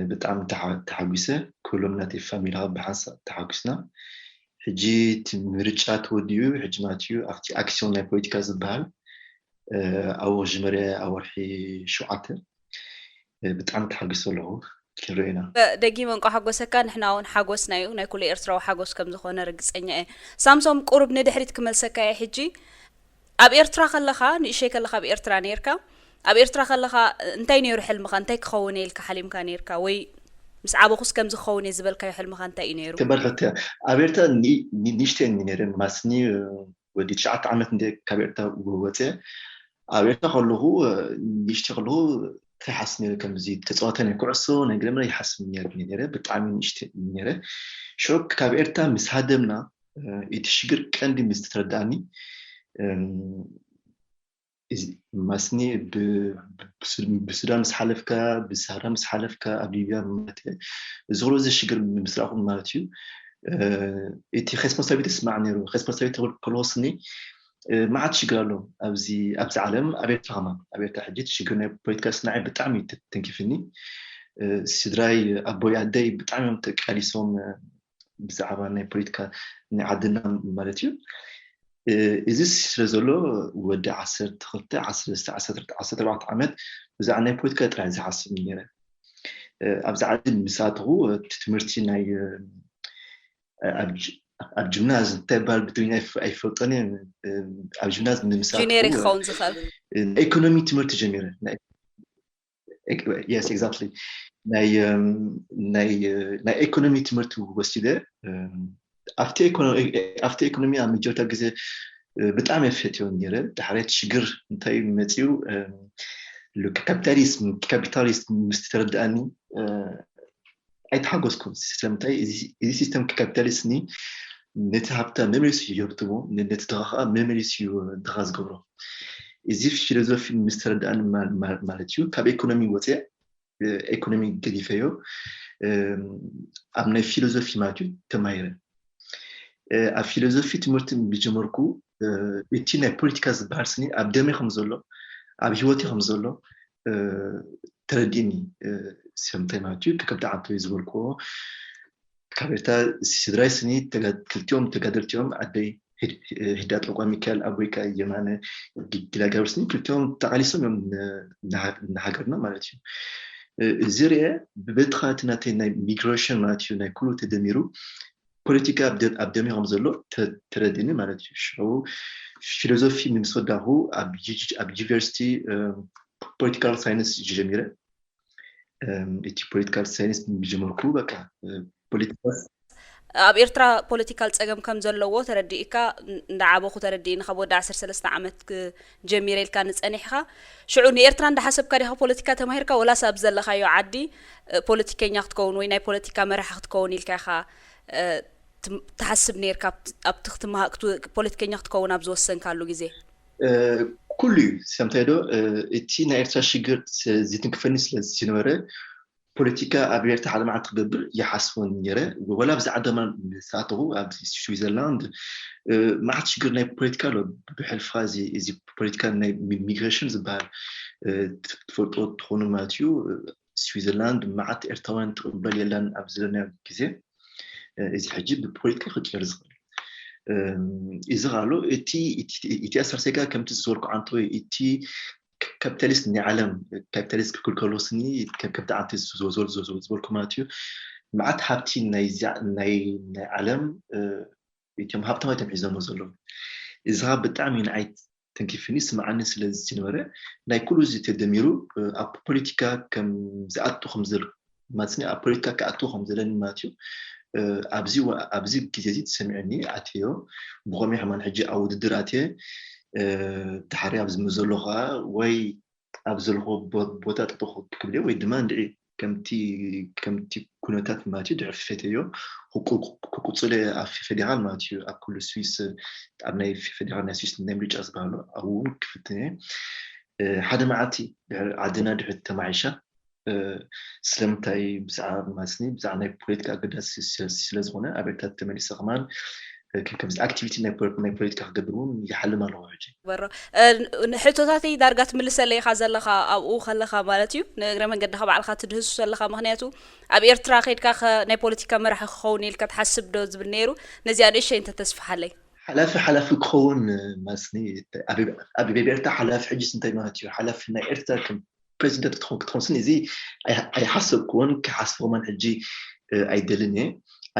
ብጣዕሚ ተሓጒሰ ኩሎም ናተይ ፋሚሊ ብሓንሳብ ተሓጒስና። ሕጂ እቲ ምርጫ ተወዲኡ ሕጂ ማለት እዩ ኣብቲ ኣክሲዮን ናይ ፖለቲካ ዝበሃል ኣብ መጀመርያ ኣብ ወርሒ 7 ብጣዕሚ ተሓጒሰ ኣለኹ ክርኤና ደጊመ እንቋዕ ሓጎሰካ ንሕና እውን ሓጎስና እዩ ናይ ኩሉ ኤርትራዊ ሓጎስ ከም ዝኾነ ርግፀኛ እየ። ሳምሶም ቁርብ ንድሕሪት ክመልሰካ እየ። ሕጂ ኣብ ኤርትራ ከለኻ ንእሸይ ከለኻ ኣብ ኤርትራ ነርካ ኣብ ኤርትራ ከለኻ እንታይ ነይሩ ሕልምኻ? እንታይ ክኸውን ኢልካ ሓሊምካ ነርካ ወይ ምስ ዓበኹስ ከም ዝኸውን ዝበልካዮ ሕልምኻ እንታይ እዩ ነይሩ? ከበርኸት ኣብ ኤርትራ ንእሽተይ ነይረ ማስኒ ወዲ 9 ዓመት እንደ ካብ ኤርትራ ወፀ ኣብ ኤርትራ ከለኹ ንእሽተይ ከለኹ ከይሓስብ ነይረ ከምዚ ተፃዋታ ናይ ኩዕሶ ናይ ገለመለ ይሓስብ ነይረ ብጣዕሚ ንእሽተይ ነይረ። ሾክ ካብ ኤርትራ ምስ ሃደምና እቲ ሽግር ቀንዲ ምስ ተረዳእኒ ማስኒ ብሱዳን ምስ ሓለፍካ ብሳሃራ ምስ ሓለፍካ ኣብ ሊብያ ማለት ዝግሮ ዝሽግር ምስራኹም ማለት እዩ። እቲ ሬስፖንሳቢሊቲ ስማዕ ነይሩ። ሬስፖንሳቢሊቲ ከልወስኒ ማዓት ሽግር ኣሎ ኣብዚ ዓለም ኣብ ኤርትራ ከማ ኣብ ኤርትራ ሕጂ ሽግር ናይ ፖለቲካ ስናዓይ ብጣዕሚ ተንኪፍኒ። ስድራይ ኣቦይ ኣደይ ብጣዕሚ እዮም ተቃሊሶም ብዛዕባ ናይ ፖለቲካ ናይ ዓድና ማለት እዩ። እዚ ስለ ዘሎ ወዲ 12-14 ዓመት ብዛዕባ ናይ ፖለቲካ ጥራይ ዝሓስብ ነይረ። ኣብዚ ዓዲ ምሳትኹ ትምህርቲ ናይ ኣብ ጅምናዝ እንታይ ባል ብትግርኛ ኣይፈልጦን። ኣብ ጅምናዝ ንምሳትኹ ጀነሪክ ኸውን ዝኽእል ኢኮኖሚ ትምህርቲ ጀሚረ። yes exactly ናይ ኢኮኖሚ ትምህርቲ ወሲደ። ኣብቲ ኢኮኖሚ ኣብ መጀመርታ ግዜ ብጣዕሚ የፈትዮ ነይረ። ድሕሪት ሽግር እንታይ መፅኡ ካፒታሊስት ምስ ተረዳእኒ ኣይተሓጎስኩም ስለምንታይ እዚ ሲስተም ካፒታሊስት ኒ ነቲ ሃብታም መምልስ እዩ የብትሞ ነቲ ድኻ ከዓ መምልስ እዩ ድኻ ዝገብሮ እዚ ፊሎዞፊ ምስ ተረዳእን ማለት እዩ ካብ ኢኮኖሚ ወፅእ ኢኮኖሚ ገዲፈዮ ኣብ ናይ ፊሎዞፊ ማለት እዩ ተማሂረ ኣብ ፊሎዞፊ ትምህርቲ ብጀመርኩ እቲ ናይ ፖለቲካ ዝበሃል ስኒ ኣብ ደመይ ከም ዘሎ ኣብ ሂወተይ ከም ዘሎ ተረዲእኒ ሰምታይ ማለት እዩ ከከብቲ ዓንቶ ዝበልክዎ ካብ ኤርትራ ስድራይ ስኒ ክልቲኦም ተጋደልቲኦም ኣደይ ህዳጥ ቋሚ ሚካኤል ኣቦይካ የማነ ጊላ ጋብርስኒ ክልቲኦም ተቃሊሶም እዮም ንሃገርና ማለት እዩ እዚ ርአ ብበትኻቲ ናተይ ናይ ሚግሬሽን ማለት እዩ ናይ ኩሉ ተደሚሩ ፖለቲካ ኣብ ደመይ ከም ዘሎ ተረዲእኒ ማለት እዩ ሽዑ ፊሎዞፊ ምስ ወዳኹ ኣብ ዩኒቨርሲቲ ፖለቲካል ሳይንስ ጀሚረ እቲ ፖለቲካል ሳይንስ ብጀመርኩ በቃ ፖለቲካ ኣብ ኤርትራ ፖለቲካል ፀገም ከም ዘለዎ ተረዲእካ እንዳዓበኹ ተረዲእኒ ካብ ወዲ 13 ዓመት ጀሚረ ኢልካ ንፀኒሕካ ሽዑ ንኤርትራ እንዳሓሰብካ ዲኻ ፖለቲካ ተማሂርካ ወላስ ኣብ ዘለኻዮ ዓዲ ፖለቲከኛ ክትከውን ወይ ናይ ፖለቲካ መራሒ ክትከውን ኢልካ ኢኻ ተሓስብ ነርካ ኣብቲ ፖለቲከኛ ክትከውን ኣብ ዝወሰንካሉ ግዜ ኩሉ ሰምታይ ዶ እቲ ናይ ኤርትራ ሽግር ዝትንክፈኒ ስለዝነበረ ፖለቲካ ኣብ ኤርትራ ሓደ መዓልቲ ክገብር ይሓስቦን ነይረ ወላ ብዛዕባ ድማ ሳተሁ ኣብ ስዊዘርላንድ መዓት ሽግር ናይ ፖለቲካ ኣሎ ብሕልፍኻ እዚ ፖለቲካ ናይ ሚግሬሽን ዝበሃል ትፈልጦ ትኾኑ ማለት እዩ ስዊዘርላንድ መዓት ኤርትራውያን ትቕበል የላን ኣብ ዘለናዮ ግዜ እዚ ሕጂ ብፖለቲካ ክቅየር ዝኽእል እዚ ቃሉ እቲ ኣሰርሰጋ ከምቲ ዝበልኩ ዓንቶ እቲ ካፒታሊስት ናይ ዓለም ካፒታሊስት ክልከሎስኒ ከምቲ ዓንቶ ዝበልኩ ማለት እዩ መዓት ሃብቲ ናይ ዓለም እቶም ሃብታማት ሒዞሞ ዘለዉ እዚ ብጣዕሚ ንዓይ ተንኪፍኒ ስማዓኒ ስለዝነበረ ናይ ኩሉ እዚ ተደሚሩ ኣብ ፖለቲካ ከም ዝኣቱ ከም ዘሎ ማለትኒ ኣብ ፖለቲካ ክኣቱ ከም ዘለኒ ማለት እዩ ኣብዚ ግዜ እዚ ተሰሚዕኒ ኣትዮ ብኸመይ ሕማን ሕጂ ኣብ ውድድር ኣትየ ድሓሪ ኣብ ዝመዘለኻ ወይ ኣብ ዘለኹ ቦታ ጠጠኹ ክብለ ወይ ድማ ንድዒ ከምቲ ኩነታት ማለት እዩ ድሕሪ ፈተዮ ክቁፅለ ኣብ ፌደራል ማለት እዩ ኣብ ኩሉ ስዊስ ኣብ ናይ ፌደራል ናይ ስዊስ ናይ ምርጫ ዝበሃሉ ኣብኡ እውን ክፍትነ ሓደ መዓልቲ ዓድና ድሕሪ ተማዒሻ ስለምንታይ ብዛዕባ ማስኒ ብዛዕባ ናይ ፖለቲካ ኣገዳሲ ስለዝኾነ ኣብ ኤርትራ ተመሊሰ ከማን ከምዚ ኣክቲቪቲ ናይ ፖለቲካ ክገብር እውን ይሓልም ኣለዎ ሕጂ በሮ ሕቶታተይ ዳርጋ ትምልሰለ ኢኻ ዘለኻ ኣብኡ ከለኻ ማለት እዩ ንእግረ መንገድኻ ባዕልካ ትድህሱ ዘለኻ ምክንያቱ ኣብ ኤርትራ ከይድካ ናይ ፖለቲካ መራሒ ክኸውን ኢልካ ትሓስብ ዶ ዝብል ነይሩ ነዚኣ ንእሽተይ እንተተስፋሓለይ ሓላፊ ክኸውን ማስኒ ኣብ ኤርትራ ሓላፊ ሕጂ እንታይ ማለት እዩ ሓላፊ ናይ ኤርትራ ፕሬዚደንት ክትኾን ስኒ እዚ ኣይሓሰብክዎን ክሓስቦማን ሕጂ ኣይደልን እየ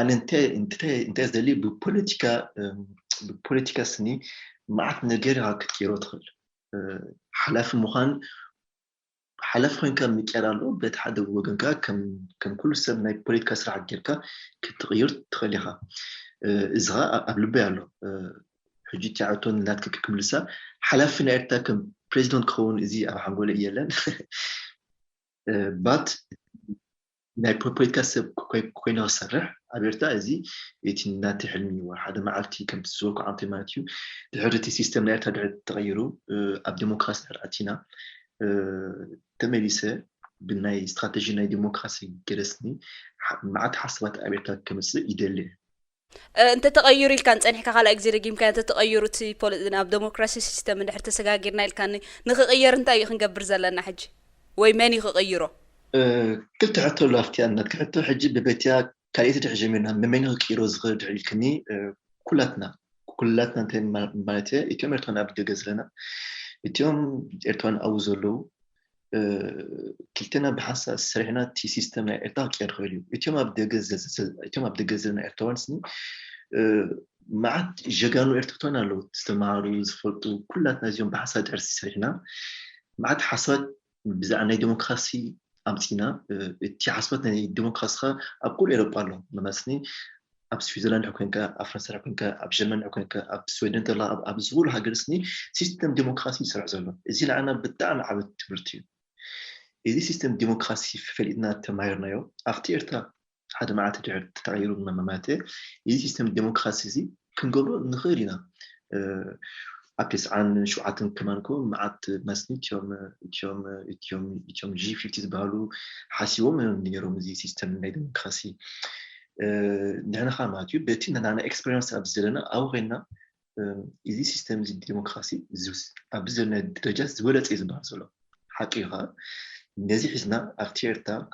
ኣነ እንታይ ዝደሊ ብፖለቲካ ስኒ መዓት ነገር ክትቀይሮ ትኽእል ሓላፊ ምዃን ሓላፊ ኮይንካ ምቅያር ኣሎ በቲ ሓደ ወገንካ ከም ኩሉ ሰብ ናይ ፖለቲካ ስራሕ ጌርካ ክትቕይር ትኽእል ኢኻ እዚ ኣብ ልበይ ኣሎ ሕጂ ቲዓቶን ናትክ ክምልሳ ሓላፊ ናይ ኤርትራ ከም ፕሬዚደንት ክኸውን እዚ ኣብ ሓንጎለ እየለን ባት ናይ ፖለቲካ ሰብ ኮይና ክሰርሕ ኣብ ኤርትራ እዚ እቲ ናቲ ሕልሚ እዩ ሓደ መዓልቲ ከምቲ ዝበልኩ ዓንቶ ማለት እዩ ድሕሪ እቲ ሲስተም ናይ ኤርትራ ድሕሪ ተቐይሩ ኣብ ዲሞክራሲ ድሕሪ ኣቲና ተመሊሰ ብናይ ስትራቴጂ ናይ ዲሞክራሲ ገለስኒ መዓት ሓሳባት ኣብ ኤርትራ ክመፅእ ይደሊ انت تغيري كان صنحك خلا اكزي رجيم كانت تغيروا تي اب ديموكراسي سيستم دحر تسغاغيرنا الكان نغير انت يخنقبر زلنا حج وي ماني يغيروا كنت حتى لافتي ان كنت حج ببيتيا كايت تحجي منها ممن يغيروا زغ دحلكني كلاتنا انت مالتي اتمرتنا بدغزلنا اتيوم ارتوان اوزلو كلتنا بحاسة سرحنا تي سيستمنا ارتاق يرخيليو اتيوم ابدا جزلنا ارتوانسني مع جاقانو ارتقطونا لو تستمعوا زفلتوا كلاتنا زيوم بحاسة درس سرحنا مع حاسات بزعنا ديمقراطي امتينا تي حاسبتنا ديمقراطية أقول إيروبا مماسني اب سويسرلاند حكومكا اب فرنسا حكومكا اب جرمن حكومكا اب سويدن تلا اب زغول هاجرسني سيستم ديمقراطي سرع زلو ازي لعنا بتاعنا عبد تبرتيو إذا سيستم ديمقراطي فليدنا تمايرنايو أفتيرتا حدا معاه تغيير مماته إذا سيستم الديمقراطي زي كنقولوا نخيرنا أبيس عن شو عتن كمان كو معت مسني يوم جي 50 بالو حاسيوم نيرو زي سيستم الديمقراطي نحن خاماتيو بيتي نانا اكسبيرينس ابزلنا او غينا إذا سيستم الديمقراطي زوس ابزلنا درجات زولت إزبار زلو حقيقة نزي حزنا أختيرتا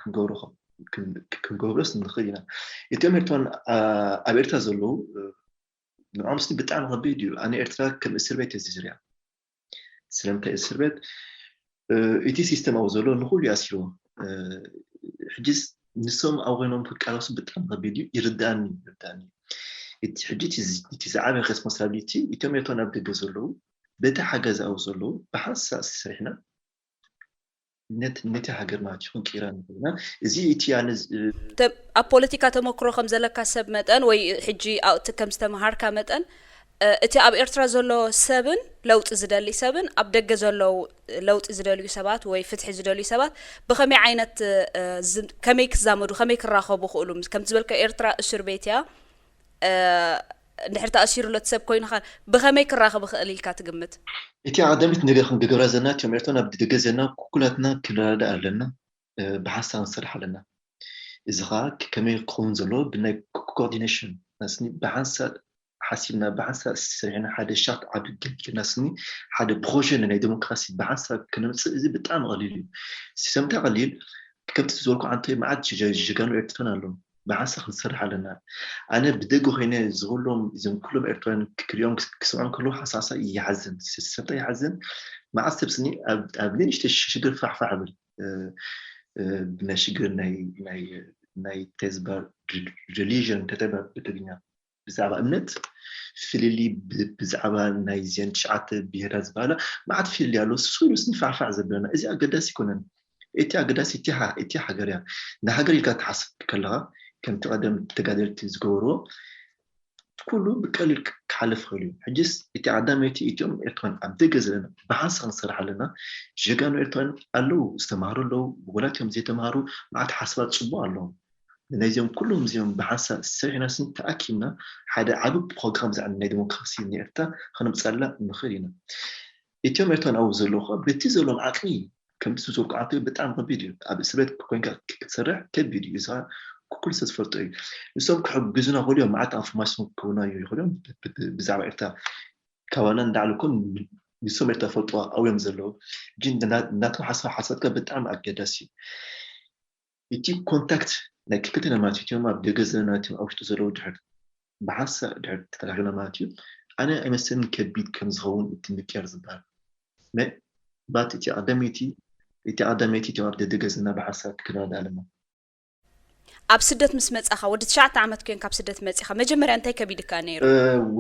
كنقولوس نخيرنا يتمرتون أبيرتا زلو نعمسني بتعمل غبيديو أنا إرتراك كم السربيت الزجريا سلام كالسربيت إتي سيستم أو زلو نقول ياسيرو حجز نسوم أو غينهم كالوس بتعمل غبيديو يرداني إتي حجتي تزعامي responsibility يتمرتون أبدي زلو بدا حاجز أو زلو بحساس سرحنا نت هاجر ما تكون كيران زي إتيانز تب البوليتيكا تمكرو خمزلك سب متن وي حجي أو تكم استمهار كمتن إتي أب إرترا زلو سبن لوت إزدالي سبن أب دق زلو لوت إزدالي سبات وي فتح إزدالي سبات بخمي عينت كميك زامر وخميك الراخو بخولهم كم تزبلك إرترا الشربيتيا نحرت أشير له تسب كوين خال بخميك الراخو بخليل كاتقمت إتي عدمت نجاح نجرا زنات يوم إرتنا بدق زنا كلاتنا كنا لنا بحسن صرح لنا إذا كمي يكون زلو بنا coordination ناسني بحسن حسينا بحسن سرعنا حدا شرط عبد ناسني حدا بروجي لنا ديمقراطي بحسن كنا إذا بتعمل قليل سيستم قليل كنت تزوركم عن طريق معاد جيجان إرتنا لهم بحسن نصرح لنا أنا بدقوا هنا زغلهم إذا كلهم إرتوان كل يوم كسران كله حساسة يحزن سيستم يحزن مع السبسني أبنين شجر فعفع عمل بنا شجر ناي تزبر religion تتبع بتبينا بزعبة أمنت في اللي بزعبة ناي زين شعات بيهراز بالا ما عاد في اللي على سورس نفعفع زبلنا إذا أقداس يكونن إتي أقداس إتي حجريا نحجري كات حسب كلها كم تقدم تقدر تزجورو كله بكل كحلف خليه حجز إتي عدمتي إتيوم إرتوان عبد جزلنا بحس نصرح لنا جيجانو إرتوان قالوا استمروا له ولاتهم زي تمهروا مع حسابات صبوا لهم لأنهم كلهم زيهم بحس سرعنا سن تأكيدنا هذا عبد برنامج عن الديمقراطية نيرتا خلنا مسألة نخيرنا إتيوم إرتوان أو زلوخا بتزلهم عقلي كم تزوج عقلي بتعمل فيديو أبي سبت كوين كسرع كفيديو إذا كل سفرتي نسوم كحب جزنا غولي معات انفورماسيون كونا يغولون بزعما إرتا كوانا ندعلكم نسوم إرتا فوتوا أو يمزلو جين ناتو حسابك بتعمل أجداسي يتي كونتاكت لك كتنا ماتيو ما بدجزنا تيم أو تزلو دحر بحاسة دحر تلاقينا ماتيو أنا أمسن كبيت كم زغون تنكير زبال ما بات يتي عدميتي تيم بدجزنا بحاسة كنا دالما أب سدت مسمت أخا ودت شعت عمد كين كاب سدت مسمت أخا مجمر أنتي كبيد كانيرو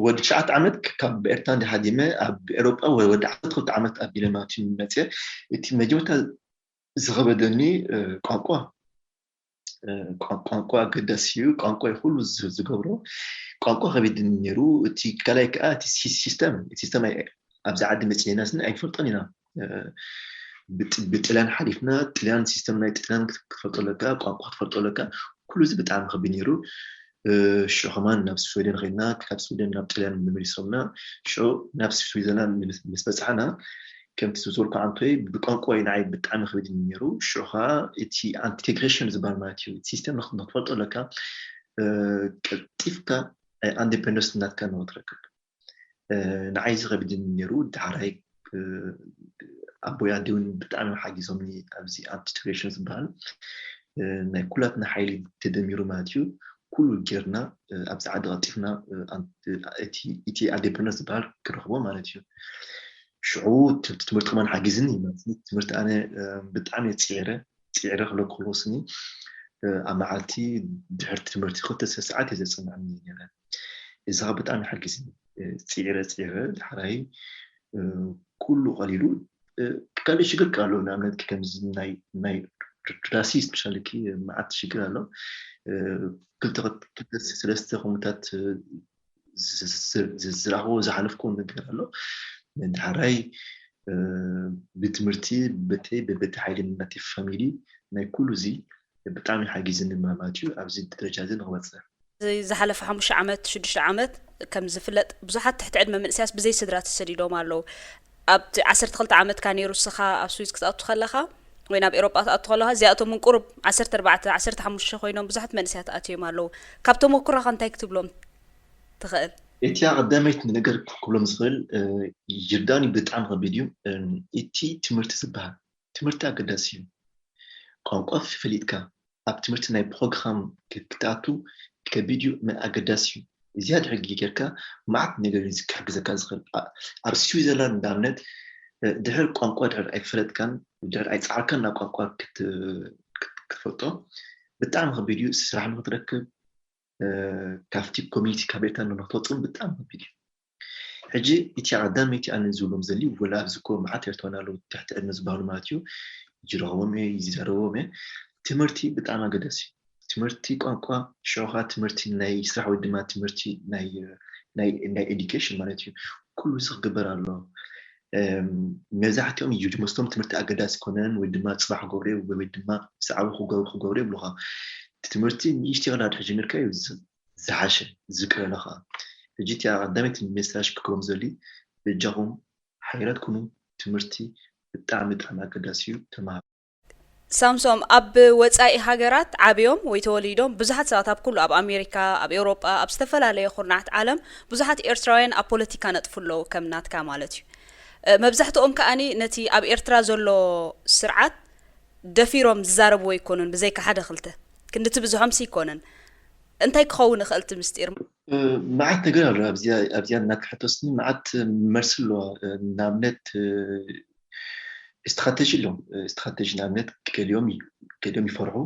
ودت شعت عمد كاب بإرتان دي حديمة أب أوروبا ودت عدت عمد أبي لما تيمتي إتي مجموعة زغبدني قانقوا قداسيو قانقوا يخلو زغبرو قانقوا غبدنيرو إتي كلايك إتي سيستم أبز عاد مسينا سن أي فرطانينا بتلان حليفنا تلان سيستمنا تلان تفرطلك قانقوا تفرطلك كل زي بتعمل خبينيرو شو كمان نفس السويدين غيرنا كتاب السويدين نبتلين من مريسومنا شو نفس السويدين مسبسعنا كم تزور كعنطي بقانقوا ينعي بتعمل خبينيرو شو ها إتي انتجريشن زبان ماتيو سيستم نخبط لك كتيفك اندبندنس نات كان وتركب نعايز خبينيرو دعراي أبويا دون بتعمل حاجة زمني أبزي انتجريشن زبان ناي كلاتنا حيلي تدميرو ماتيو كل جيرنا أبز عاد غطيفنا إتي أديبنس بار كرهبو مالتيو شعود تمرت كمان حاجزني مثلا تمرت أنا بتعمل تسعيرة خلق خلصني أما عالتي دحرت تمرتي خدت ساعات إذا سمعني يعني إذا بتعمل حاجزني تسعيرة حراي كله قليلو قال شكل قالوا نعمل كم ناي راسيست مشان كي ما عاد شكل له كنت ثلاثة خمسات زرعوا زحلفكم نقدر له من حراي بتمرتي بتحايل ناتي فاميلي ما كله زي بتعمل حاجزين ماتيو أبزي درجة زين غوصة ዝሓለፈ 5 ዓመት 6 ዓመት ከም ዝፍለጥ ብዙሓት ትሕቲ ዕድመ መንእስያስ ብዘይ ስድራ ተሰዲዶም ኣለዉ ኣብ 12 ዓመት ካ ነይሩ ስኻ ኣብ ስዊዝ ክትኣቱ ከለኻ ወይ ናብ ኤውሮጳ ክትኣቱ ከለኻ እዚኣቶም ቁርብ 14 15 ኮይኖም ብዙሓት መንእስያት ኣትዮም ኣለዉ ካብቶም ወኩራኻ እንታይ ክትብሎም ትኽእል እቲ ቀዳመይት ነገር ክብሎም ዝኽእል ይርዳኒ ብጣዕሚ ከቢድ እዩ እቲ ትምህርቲ ዝበሃል ትምህርቲ ኣገዳሲ እዩ ቋንቋ ፈሊጥካ ኣብ ትምህርቲ ናይ ፕሮግራም ክትኣቱ ከቢድ እዩ ኣገዳሲ እዩ እዚያ ድሕጊ ጌርካ ማዕት ነገር ክሕግዘካ ዝኽእል ኣብ ስዊዘርላንድ እንዳብነት ድሕር ቋንቋ ድሕር ኣይፈለጥካን ድሕር ኣይፀዓርካን ናብ ቋንቋ ክትፈልጦ ብጣዕሚ ከቢድ እዩ ስራሕ ንክትረክብ ካፍቲ ኮሚኒቲ ካቤታ ንክተወፅን ብጣዕሚ ከቢድ እዩ ሕጂ እቲ ቀዳመይቲ ኣነ ዝብሎም ዘሊ ወላ ኣብዝኮ ማዓት ኤርትራውያን ኣለዉ ትሕቲ ዕድመ ዝበሃሉ ማለት እዩ ይረኽቦም እየ ይዛረቦም እየ ትምህርቲ ብጣዕሚ ኣገዳሲ እዩ ትምህርቲ ቋንቋ ሸውኻ ትምህርቲ ናይ ስራሕ ወይ ድማ ትምህርቲ ናይ ኤዱኬሽን ማለት እዩ ኩሉ ዝክግበር ኣሎ መብዛሕትኦም እዩ ድመስቶም ትምህርቲ ኣገዳሲ ኮነን ወይ ድማ ፅባሕ ገብረ ወይ ድማ ሰዓብ ክገብረ ይብሉኻ ትምህርቲ ንእሽተይ ቀዳድ ሕጂ ንርካ እዩ ዝሓሸ ዝቅረለኻ ሕጂ እቲ ቀዳመይቲ ሜሳጅ ክክሎም ዘሊ ብጃኹም ሓይራት ኩኑ ትምህርቲ ብጣዕሚ ኣገዳሲ እዩ ተማሃሩ ሳምሶም ኣብ ወፃኢ ሃገራት ዓብዮም ወይ ተወሊዶም ብዙሓት ሰባት ኣብ ኩሉ ኣብ ኣሜሪካ ኣብ ኤውሮጳ ኣብ ዝተፈላለየ ኩርናዓት ዓለም ብዙሓት ኤርትራውያን ኣብ ፖለቲካ ነጥፉ ኣለዉ ከም ናትካ ማለት እዩ መብዛሕትኦም ከኣኒ ነቲ ኣብ ኤርትራ ዘሎ ስርዓት ደፊሮም ዝዛረብዎ ይኮኑን ብዘይካ ሓደ ክልተ ክንዲ ትብዝሖምሲ ይኮነን እንታይ ክኸውን ይኽእል እቲ ምስጢር ማዓት ነገር ኣሎ ኣብዚያ እናትሕተስኒ ማዓት መርሲ ኣለዋ ንኣብነት استراتيجي لهم استراتيجي نعمت كليوم يفرحوا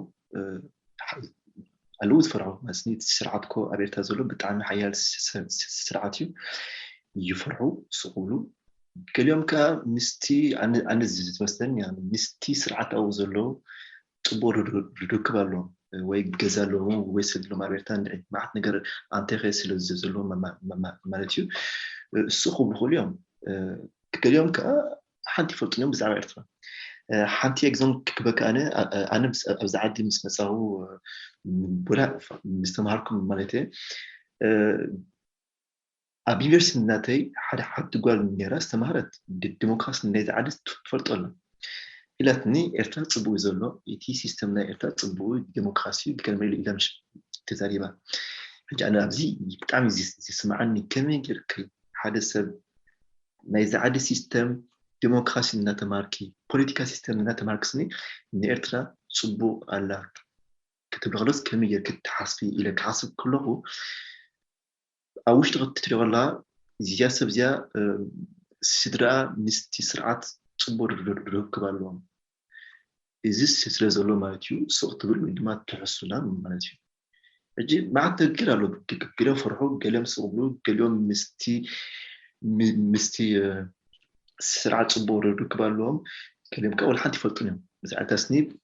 الوز فرحوا مسنيد سرعتكو أبيرتا زلو بتعمل حيال سرعتي يفرحوا سقولوا كليوم كا مستي أنا زيت مثلا يعني مستي سرعة أو زلو تبور ركبالهم ويجزالهم ويسدلهم أبيرتا ما عاد نقدر أنتخس للزلو مالتيو السقو بخليهم كليوم كا حنتي فلتنيوم بزعب إرترا حنتي إكزون كبك أنا بزعدي مسمسه ولا مستمركم مالتي أبيفرس الناتي حد تقول نيرا استمرت الديمقراطية الناتي عادة تفلتنا إلى تني إرترا تصبو زلوا إتي سيستمنا إرترا تصبو الديمقراطية بكلمة اللي إذا مش تزاريبا حاجة أنا أبزي بتعمل زي سمعني كمان كركي حدث ما إذا عادة سيستم ديمقراطية ناتماركي بوليتيكا سيستم ناتماركسني إن إرترا تصبو على كتب الغلط كمية كتحسفي إلى كحسب كله أوش تغطي والله زياسة بزيا سدرا مستي سرعات تصبو ركبالهم إذا سدرا زلوا مالتيو صوت تقول عندما تحسنا مالتيو أجي ما تذكر له كلام فرحوا كلام صبروا كلام مستي سرعة صبور ركبالهم كلام كأول حد يفلتونهم مثلا تسنيب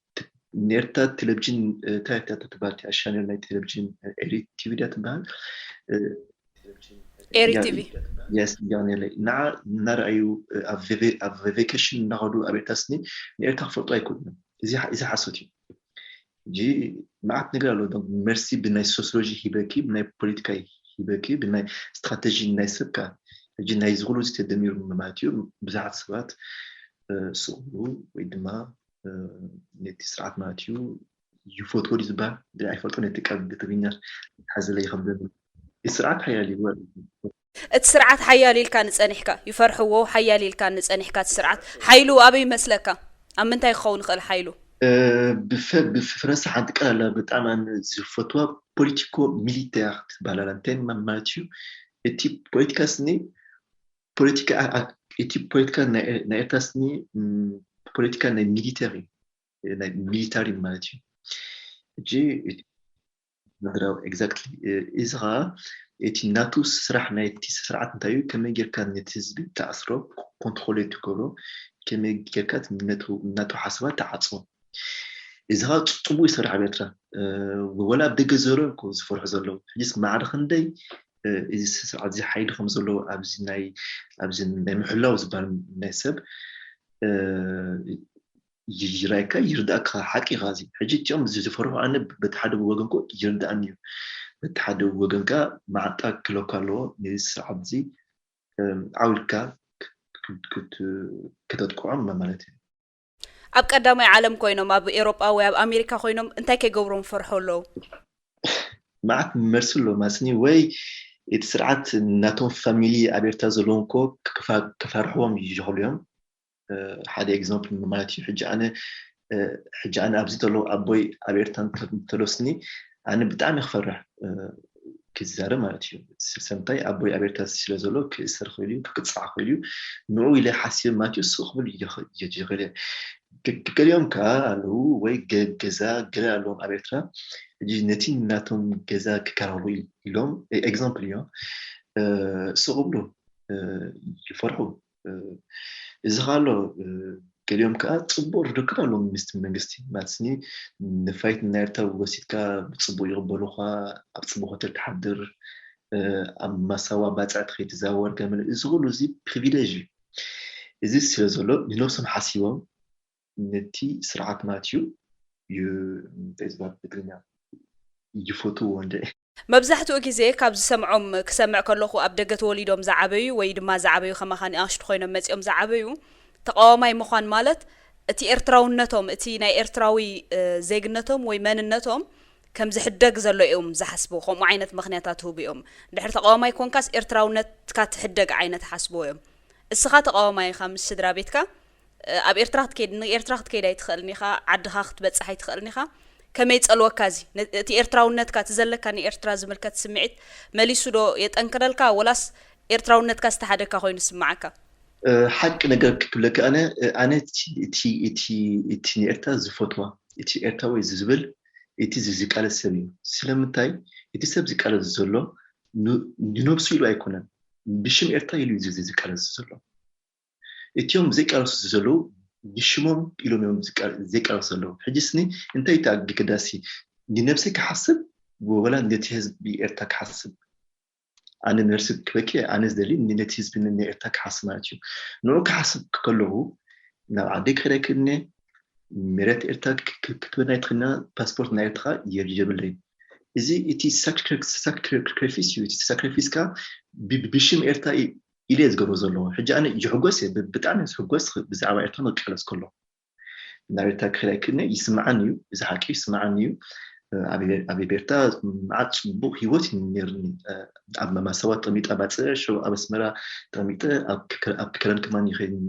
نيرتا تلفزيون تاعتا تبعتي عشان لنا تلفزيون إيري تي في ده تبعن إيري تي في يس يعني نرأيو أفيكيشن نقدو أبي تسني نيرتا فلتوا يكون إذا حسوتي جي معت نقرأ له donc merci بناي سوسيولوجي هيبكي بناي بوليتيكا هيبكي بناي استراتيجي نايسبكا جينا يزغلو تدمير ماتيو بزاعت سبات سوقو ويدما نتي سرعت ماتيو يفوتو دي زبا دي يفوتو نتي كاب بتبينر حزلي يخبل السرعت حيالي هو السرعت حيالي كان صنيحكا يفرحوا حيالي كان صنيحكا السرعت حيلو ابي مسلكا ام انت يخون خل حيلو بفرنسا عندك على بتعمل زفتوا بوليتيكو ميليتير بالانتين ماتيو اتي بوليتيكا سني بوليتيكا نايتاسني بوليتيكا ميليتاري مالتي جي نقراو اكزاكتلي إزرا اتي ناتو سرح نايتي سرعات نتايو كما يجير كان نتزبي تأثرو كنترولي تكولو كما يجير كات ناتو حسبات تعاطفو إزرا تطبو يسرح بيترا ولا بدك زورو كو زفرح زولو جيس معرخ ندي إذا سرعة زي حيل خمسة أبزين ناي محلاو زبان ناسب يرايكا يردأك حقي غازي حجيت يوم زفروا أنا بتحدب وجنكو يردأني بتحدب وجنكا مع تاك لوكالو نيس عبزي عولكا كنت كتتقو عم مالتي ኣብ ቀዳማይ ዓለም ኮይኖም ኣብ ኤውሮጳ ወይ ኣብ ኣሜሪካ ኮይኖም እንታይ ከይገብሮም ፈርሖለው معك مرسلو ماسني وي اتسرعت ناتون فاميلي ابيرتا زلونكو كفرحوم يجهلهم حدا اكزامبل مالتي حجي انا ابزيتلو ابوي ابيرتان تلوسني انا بتعمل خفرح كزاره مالتي سمتاي ابوي ابيرتا سيلازولو كسر خوليو كتصع خوليو نوع الى حسيب ماتيو سخبل يجي كليوم كالو وي جزا قالوا ابيرتا جينتي ناتهم جزا كارولو يلوم اكزامبل يا سخبلو يفرحوا إزغالو كليوم كا تصبور ركنا لهم مستي ماتسني نفايت نارتا وسيتكا بتصبو يغبلوها بتصبو تحضر اما سوا باتعت خي تزاور كامل إزغالو زي بريفيليجي إزي سيزولو لنوسم حاسيوم نتي سرعات ماتيو تزباب بدلنا يفوتو وندي مبزحتو ግዜ ካብ ዝሰምዖም ክሰምዕ ከለኹ ኣብ ደገ ተወሊዶም ዝዓበዩ ወይ ድማ ዝዓበዩ ከማኻን ኣሽቱ ኮይኖም መጽኦም ዝዓበዩ ተቃዋማይ ምዃን ማለት እቲ ኤርትራውነቶም እቲ ናይ ኤርትራዊ ዜግነቶም ወይ መንነቶም ከም ዝሕደግ ዘሎ እዮም ዝሓስቡ ከምኡ ዓይነት ምኽንያታት ህብዮም ድሕሪ ተቃዋማይ ኮንካስ ኤርትራውነትካ ትሕደግ ዓይነት ሓስቦ እዮም እስኻ ተቃዋማይ ከም ስድራ ቤትካ ኣብ ኤርትራ ክትከይድ ኣይትኽእልኒ ኢኻ ዓድኻ ክትበጽሕ ኣይትኽእልኒ ኢኻ كميت الوكازي تي إرتراونت كاتزلك كان إرترا زملكات سمعت ماليسو دو يتأنكرلك ولاس إرتراونت كاستحدك خوين سمعك حق نجاك لك أنا تي إرتا زفوتوا تي إرتا ويزبل تي زيك على السبيل سلامتاي تي سب زيك على الزلو نوبسو يلو أيكونا بيشم إرتا يلو زيك على الزلو تيوم زيك على الزلو يشمون يلومهم ذكر صلوا حجسني انت يتاقي كداسي لنفسك حسب ولا نتيز بإرتاك حسب أنا نرسك بكي أنا زدلي نتيز بإن إرتاك حسب ماتيو نوك حسب كله نو عندك خيرك إني مرات إرتاك كتبنا يتخنا باسبورت نايتخا يجيب لي إذا إتي ساكريفيس كا بيشم إرتاك إلى يزجرو زلوا حاجة أنا يحجوس بتعني يحجوس بزعوا إرتنا كلاس كله ناريتا كلاكني يسمعني إذا حكي يسمعني أبي بيرتا عاد بو هيوت نيرني أما ما سوى تميت أبات شو أبس مرة تميت أب كلام كمان يخين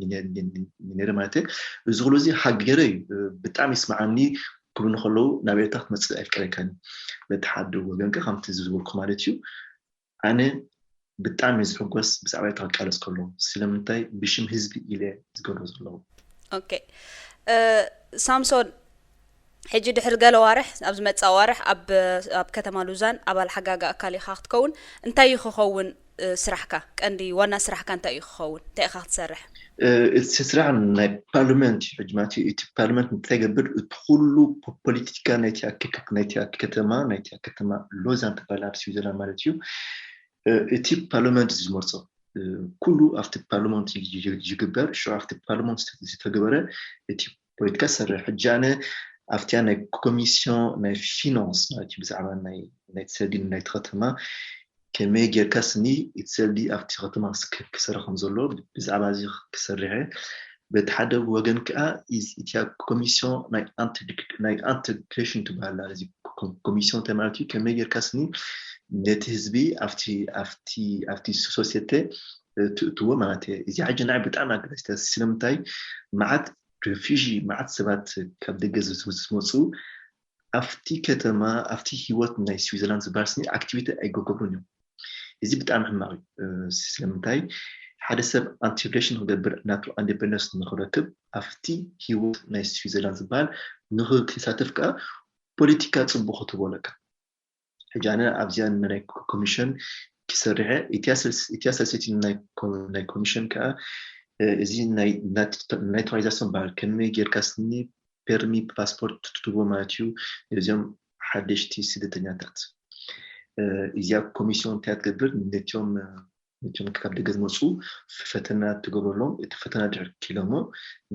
نيرماته زغلوزي حجري بتعني يسمعني كلنا خلو ناريتا مثل كلاكن بتحدو وجنك خمت زوج كمالتيو أنا بتعمل زحوجس بس عبارة عن كارس كلهم سلامتاي بيشم حزبي إلى زجروز الله. أوكي. سامسون حجي دحر قالوا وارح أبز ما تصوارح أب كتمالوزان أبى الحاجة أكالي خاخت كون أنت يخون سرحكا عندي وانا سرحكا أنت يخون تأخذ سرح. السرعة من البرلمان حجماتي البرلمان متجبر تقولوا بوليتيكا نتيا كتما لوزان تبالار سويسرا مالتيو إتي برلمان زمرصة كله أفت برلمان يجبر شو أفت برلمان تجبره إتي بوليتيكا سر حجانة أفتيانا كوميسيون ناي فينانس ناي بزعما ناي تسدي ناي تختما كمية جركاسني يتسدي أفت تختما كسر خمسولو بزعما زي كسرها بتحدى وجن كا إتيا كوميسيون ناي انتجريشن تبعلا زي كوميسيون تمارتي كمية جركاسني نتهزبي أفتي سوسيتي تو معناته إذا حاجة نعم بتعمل كده سلامتاي معت ريفيجي معت سبات كابد جزء سموسو أفتي كتما أفتي هيوت ناي سويسرلاند زبارسني أكتيفيتي أيجو كوبونيو إذا بتعمل معي سلامتاي حدا سب انتجريشن هو دبر ناتو اندبندنس نخركب أفتي هيوت ناي سويسرلاند زبار نخرج كساتفكا بوليتيكا تصبحوا تقولك حجانا أبزيان من كوميشن كسرها إتياسل سيتي ناي كوميشن كا إزي ناتوريزاسيون بار كمية جيركاسني بيرمي باسبورت تتوبو ماتيو يزيم حدشتي سيدة تنياتات إزي كوميشن تات قبل نتيوم እቶም ካብ ደገ ዝመፁ ፈተና ትገብረሎም እቲ ፈተና ድሕር ኪሎሞ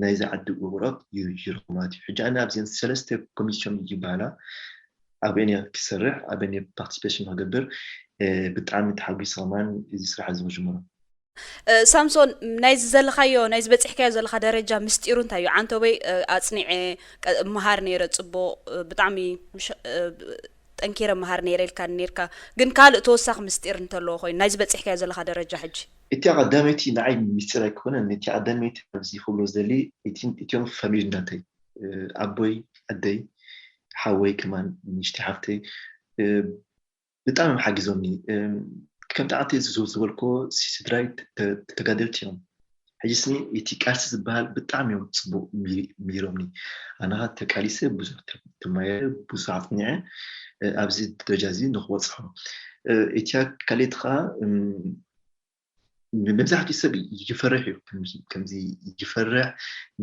ናይ ዝዓዲ ውራት ይርኩማት ሕጂ ኣነ ኣብዘን ሰለስተ ኮሚሽን ይባላ ኣበንያ ክሰርሕ ኣበንያ ፓርቲሲፔሽን ክገብር ብጣዕሚ ተሓጊሶማን እዚ ስራሕ ዝጅመሮ ሳምሶን ናይ ዘለኻዮ ናይ ዝበፅሕካዮ ዘለኻ ደረጃ ምስጢሩ እንታይ እዩ ዓንተበይ ኣጽኒዕ መሃር ነይረ ጽቡቕ ብጣዕሚ ጠንኪረ መሃር ነይረልካ ነርካ ግን ካልእ ተወሳኺ ምስጢር እንተለዎ ኮይኑ ናይ ዝበፅሕካዮ ዘለኻ ደረጃ ሕጂ እቲ ቀዳመይቲ ንዓይ ምስጢር ኣይኮነን እቲ ቀዳመይቲ ኣብዚ ክብሎ ዘሊ እቲዮም ፋሚሊ እንዳተይ ኣቦይ ኣደይ ሓወይ ከማን ንሽቲ ሓፍተይ ብጣዕሚ ሓጊዞምኒ ከም ጣዕቲ ዝበልኮ ስድራይ ተጋደልቲ እዮም ሕጂ ስኒ እቲ ቃልሲ ዝበሃል ብጣዕሚ እዮም ፅቡቅ ሚሮምኒ ኣነኻ ተቃሊሰ ብዙሕ ተማየ ብዙሕ ኣፅኒዐ ኣብዚ ደረጃ እዚ ንክወፅሖ እቲ ካሌትኻ መብዛሕትኡ ሰብ ይፈርሕ እዩ ከምዚ ይፈርሕ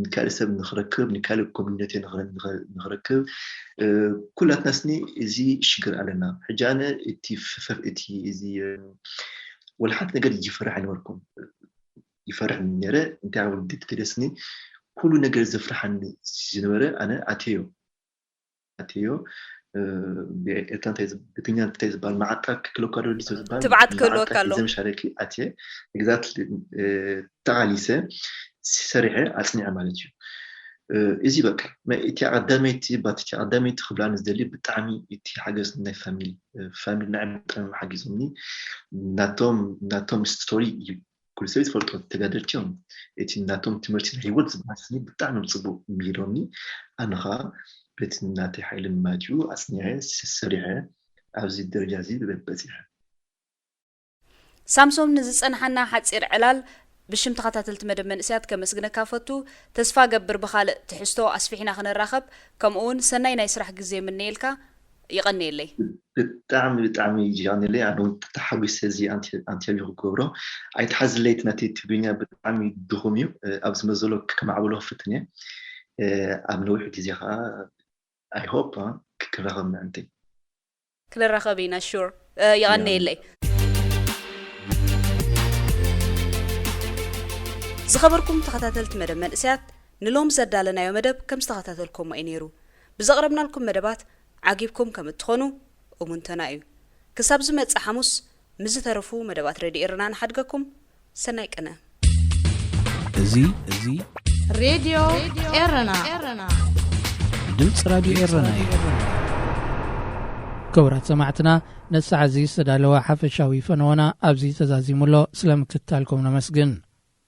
ንካልእ ሰብ ንኽረክብ ንካልእ ኮሚኒቲ ንኽረክብ ኩላትና ስኒ እዚ ሽግር ኣለና ሕጂ ኣነ እቲ እዚ ወልሓት ነገር ይፈርሕ ኣይነበርኩም ይፈርሕ ነይረ እንታይ ወልዲ ትደስኒ ኩሉ ነገር ዘፍርሐኒ ዝነበረ ኣነ ኣቴዮ በእታንታይ ዝበሃል ማዓጣ ክክለካዶ ዝበሃል ትብዓት ክህልወካ ኣሎ ዘምሻለኪ ኣትየ ግዛት ተቃሊሰ ሰሪሐ ኣፅኒዐ ማለት እዩ እዚ በቃ እቲ ቀዳመይቲ ባቲ ቀዳመይቲ ክብላን ዝደሊ ብጣዕሚ እቲ ሓገዝ ናይ ፋሚሊ ናይ ብጣዕሚ ሓጊዞምኒ ናቶም ስቶሪ ኩሉ ሰብ ዝፈልጦ ተጋደልቲ እዮም እቲ ናቶም ትምህርቲ ናይ ሂወት ዝበሃል ስኒ ብጣዕሚ ፅቡቅ ሚሮምኒ ኣነኻ በቲ ናተይ ሓይሊ ማድዩ ኣፅኒዐ ሰሪሐ ኣብዚ ደረጃ እዚ በፂሐ ሳምሶን ንዝፀንሐና ሓፂር ዕላል ብሽም ተኸታተልቲ መደብ መንእስያት ከመስግነካ ፈቱ ተስፋ ገብር ብኻልእ ትሕዝቶ ኣስፊሕና ክንራኸብ ከምኡውን ሰናይ ናይ ስራሕ ግዜ ምንኤልካ ይቐኒየለይ ብጣዕሚ ይቐኒየለይ ኣነ እውን ተሓጒሰ እዚ ኣንቴልዩ ክገብሮ ኣይተሓዝለይት ናተይ ትግርኛ ብጣዕሚ ድኹም እዩ ኣብ ዝመዘሎ ከማዕብሎ ክፍትን እየ ኣብ ነዊሕ ግዜ ከዓ I hope ክንራኸብ ምዕንተይ ክንራኸብ ኢና ሹር ይቐኒየለይ ዝኸበርኩም ተኸታተልቲ መደብ መንእስያት ንሎም ዘዳለናዮ መደብ ከም ዝተኸታተልኩም እዩ ነይሩ ብዘቕረብናልኩም መደባት ዓጊብኩም ከም እትኾኑ እሙንተና እዩ ክሳብ ዝመፅእ ሐሙስ ምዝተረፉ መደባት ሬድዮ ኤረና ንሓድገኩም ሰናይ ቀነ እዚ ሬድዮ ኤረና ድምፂ ራድዮ ኤረና እዩ ክቡራት ሰማዕትና ነሳዕ እዚ ዝተዳለወ ሓፈሻዊ ፈነወና ኣብዚ ተዛዚሙሎ ስለምክትታልኩም ነመስግን